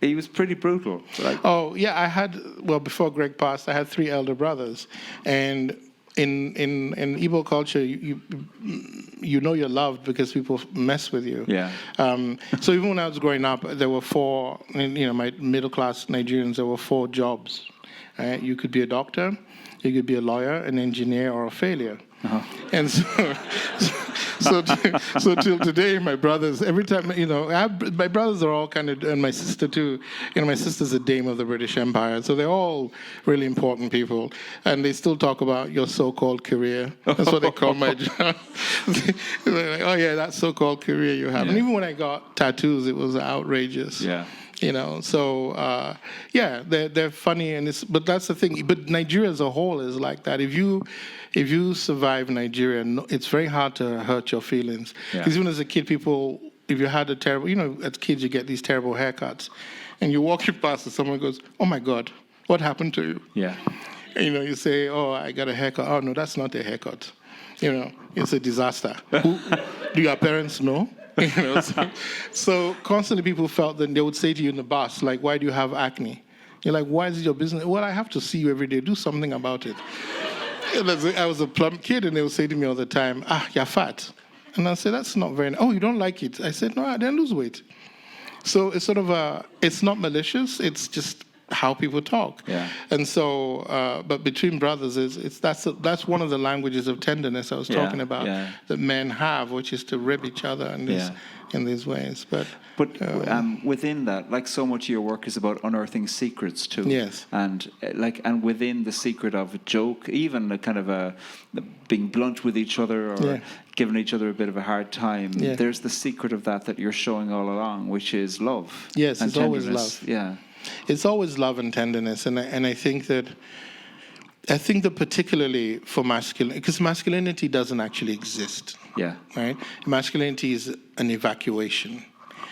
he was pretty brutal. Before Greg passed, I had 3 elder brothers. And in Igbo culture, you you're loved because people mess with you. Yeah. So even when I was growing up, there were 4, my middle-class Nigerians, there were 4 jobs. Right? You could be a doctor, you could be a lawyer, an engineer, or a failure. Uh-huh. And so till today, my brothers, every time, my brothers are all kind of, and my sister too, my sister's a dame of the British Empire, so they're all really important people, and they still talk about your so-called career. That's what they call my job. They're like, "Oh yeah, that so-called career you have." Yeah. And even when I got tattoos, it was outrageous. Yeah. They're funny, but that's the thing. But Nigeria as a whole is like that. If you survive Nigeria, it's very hard to hurt your feelings. Because even as a kid, if you had a terrible, as kids you get these terrible haircuts, and you're walking past and someone goes, "Oh my God, what happened to you?" Yeah. And, you say, "Oh, I got a haircut." "Oh no, that's not a haircut. It's a disaster." Do your parents know? So constantly people felt that they would say to you in the bus, like, "Why do you have acne?" You're like, "Why is it your business?" "Well, I have to see you every day. Do something about it." I was a plump kid, and they would say to me all the time, "You're fat." And I said, "That's not very nice." "Oh, you don't like it?" I said, "No, I didn't lose weight." So it's sort of it's not malicious. It's just how people talk. Yeah. And so, but between brothers, that's one of the languages of tenderness I was talking about that men have, which is to rib each other in these ways. But within that, so much of your work is about unearthing secrets too. Yes. And within the secret of a joke, even a kind of being blunt with each other or giving each other a bit of a hard time. Yeah. There's the secret of that you're showing all along, which is love. Yes, it's always love. Yeah. It's always love and tenderness, and I think that particularly for masculinity, because masculinity doesn't actually exist. Yeah. Right. Masculinity is an evacuation.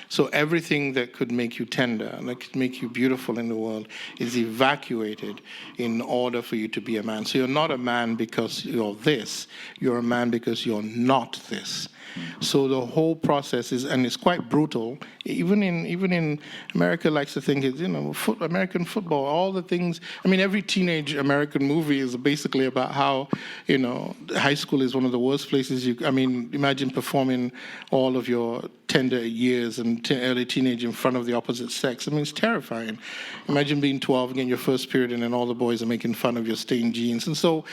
So everything that could make you tender, that could make you beautiful in the world, is evacuated in order for you to be a man. So you're not a man because you're this. You're a man because you're not this. So the whole process is, and it's quite brutal. Even in America likes to think it's, American football, all the things. I mean, every teenage American movie is basically about how, high school is one of the worst places imagine performing all of your tender years and early teenage in front of the opposite sex. I mean, it's terrifying. Imagine being 12, getting your first period, and then all the boys are making fun of your stained jeans. And so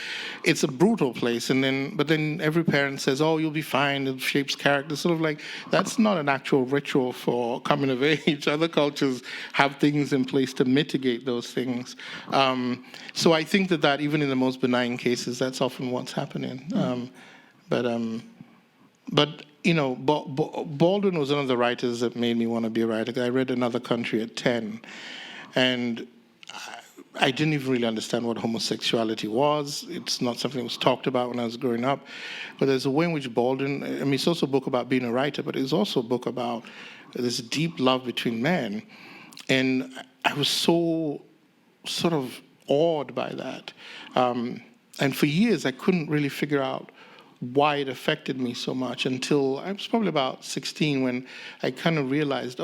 it's a brutal place. But then every parent says, oh, you'll be fine. It shapes character. Sort of like, that's not an actual ritual for coming of age. Other cultures have things in place to mitigate those things. So I think that even in the most benign cases, that's often what's happening. But Baldwin was one of the writers that made me want to be a writer. I read Another Country at 10, and I didn't even really understand what homosexuality was. It's not something that was talked about when I was growing up. But there's a way in which Baldwin, it's also a book about being a writer, but it's also a book about this deep love between men. And I was so sort of awed by that. And for years, I couldn't really figure out why it affected me so much until I was probably about 16 when I kind of realized,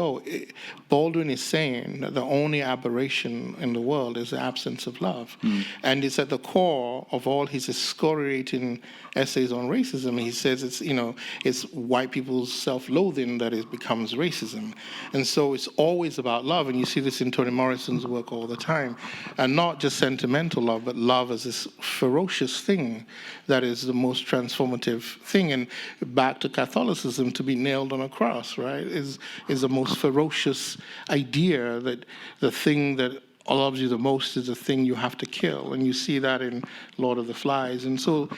Baldwin is saying that the only aberration in the world is the absence of love. And it's at the core of all his excoriating essays on racism. He says it's white people's self-loathing that becomes racism. And so it's always about love. And you see this in Toni Morrison's work all the time. And not just sentimental love, but love as this ferocious thing that is the most transformative thing. And back to Catholicism, to be nailed on a cross, right, is the most ferocious idea that the thing that loves you the most is the thing you have to kill. And you see that in Lord of the Flies. And so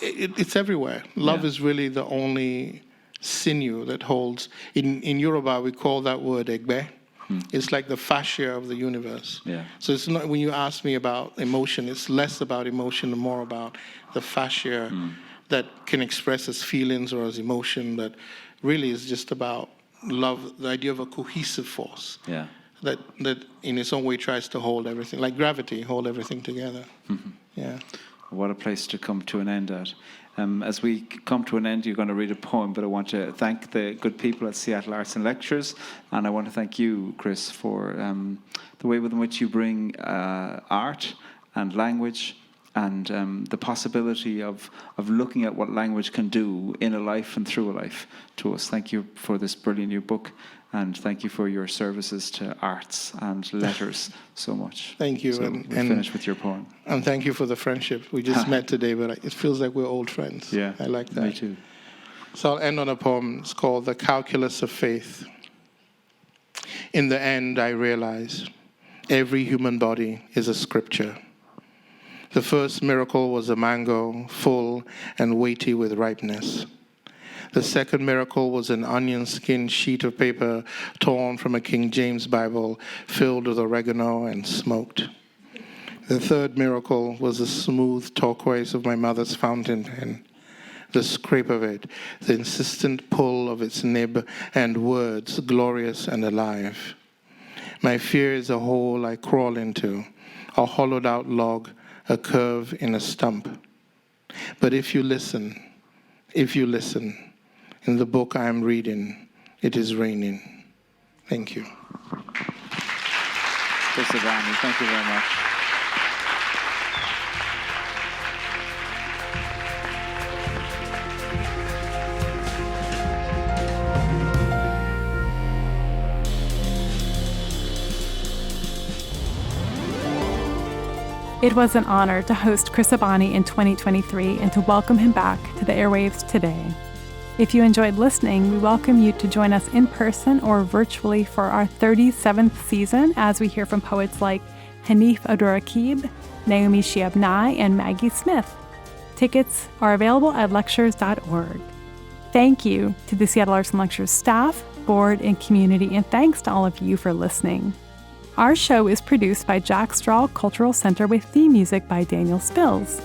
it's everywhere. Love is really the only sinew that holds. In Yoruba, we call that word egbe. It's like the fascia of the universe. Yeah. So it's not, when you ask me about emotion, it's less about emotion and more about the fascia that can express as feelings or as emotion, that really is just about love, the idea of a cohesive force. Yeah. That in its own way tries to hold everything, like gravity, hold everything together. Yeah. What a place to come to an end at. As we come to an end, you're going to read a poem, but I want to thank the good people at Seattle Arts and Lectures, and I want to thank you, Chris, for the way in which you bring art and language and the possibility of looking at what language can do in a life and through a life to us. Thank you for this brilliant new book, and thank you for your services to arts and letters so much. Thank you. So and finish with your poem. And thank you for the friendship. We just met today, but it feels like we're old friends. Yeah, I like that. Me too. So I'll end on a poem. It's called The Calculus of Faith. In the end, I realized every human body is a scripture. The first miracle was a mango, full and weighty with ripeness. The second miracle was an onion skin sheet of paper torn from a King James Bible filled with oregano and smoked. The third miracle was the smooth turquoise of my mother's fountain pen, the scrape of it, the insistent pull of its nib, and words glorious and alive. My fear is a hole I crawl into, a hollowed-out log, a curve in a stump. But if you listen, in the book I am reading, it is raining. Thank you. Chris Abani, thank you very much. It was an honor to host Chris Abani in 2023 and to welcome him back to the airwaves today. If you enjoyed listening, we welcome you to join us in person or virtually for our 37th season as we hear from poets like Hanif Abdurraqib, Naomi Shihab Nye, and Maggie Smith. Tickets are available at lectures.org. Thank you to the Seattle Arts and Lectures staff, board, and community, and thanks to all of you for listening. Our show is produced by Jack Straw Cultural Center with theme music by Daniel Spills.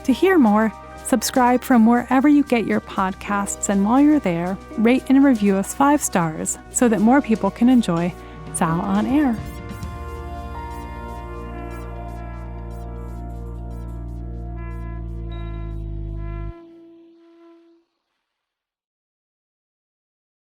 To hear more, Subscribe from wherever you get your podcasts, and while you're there, rate and review us 5 stars so that more people can enjoy Sal on Air.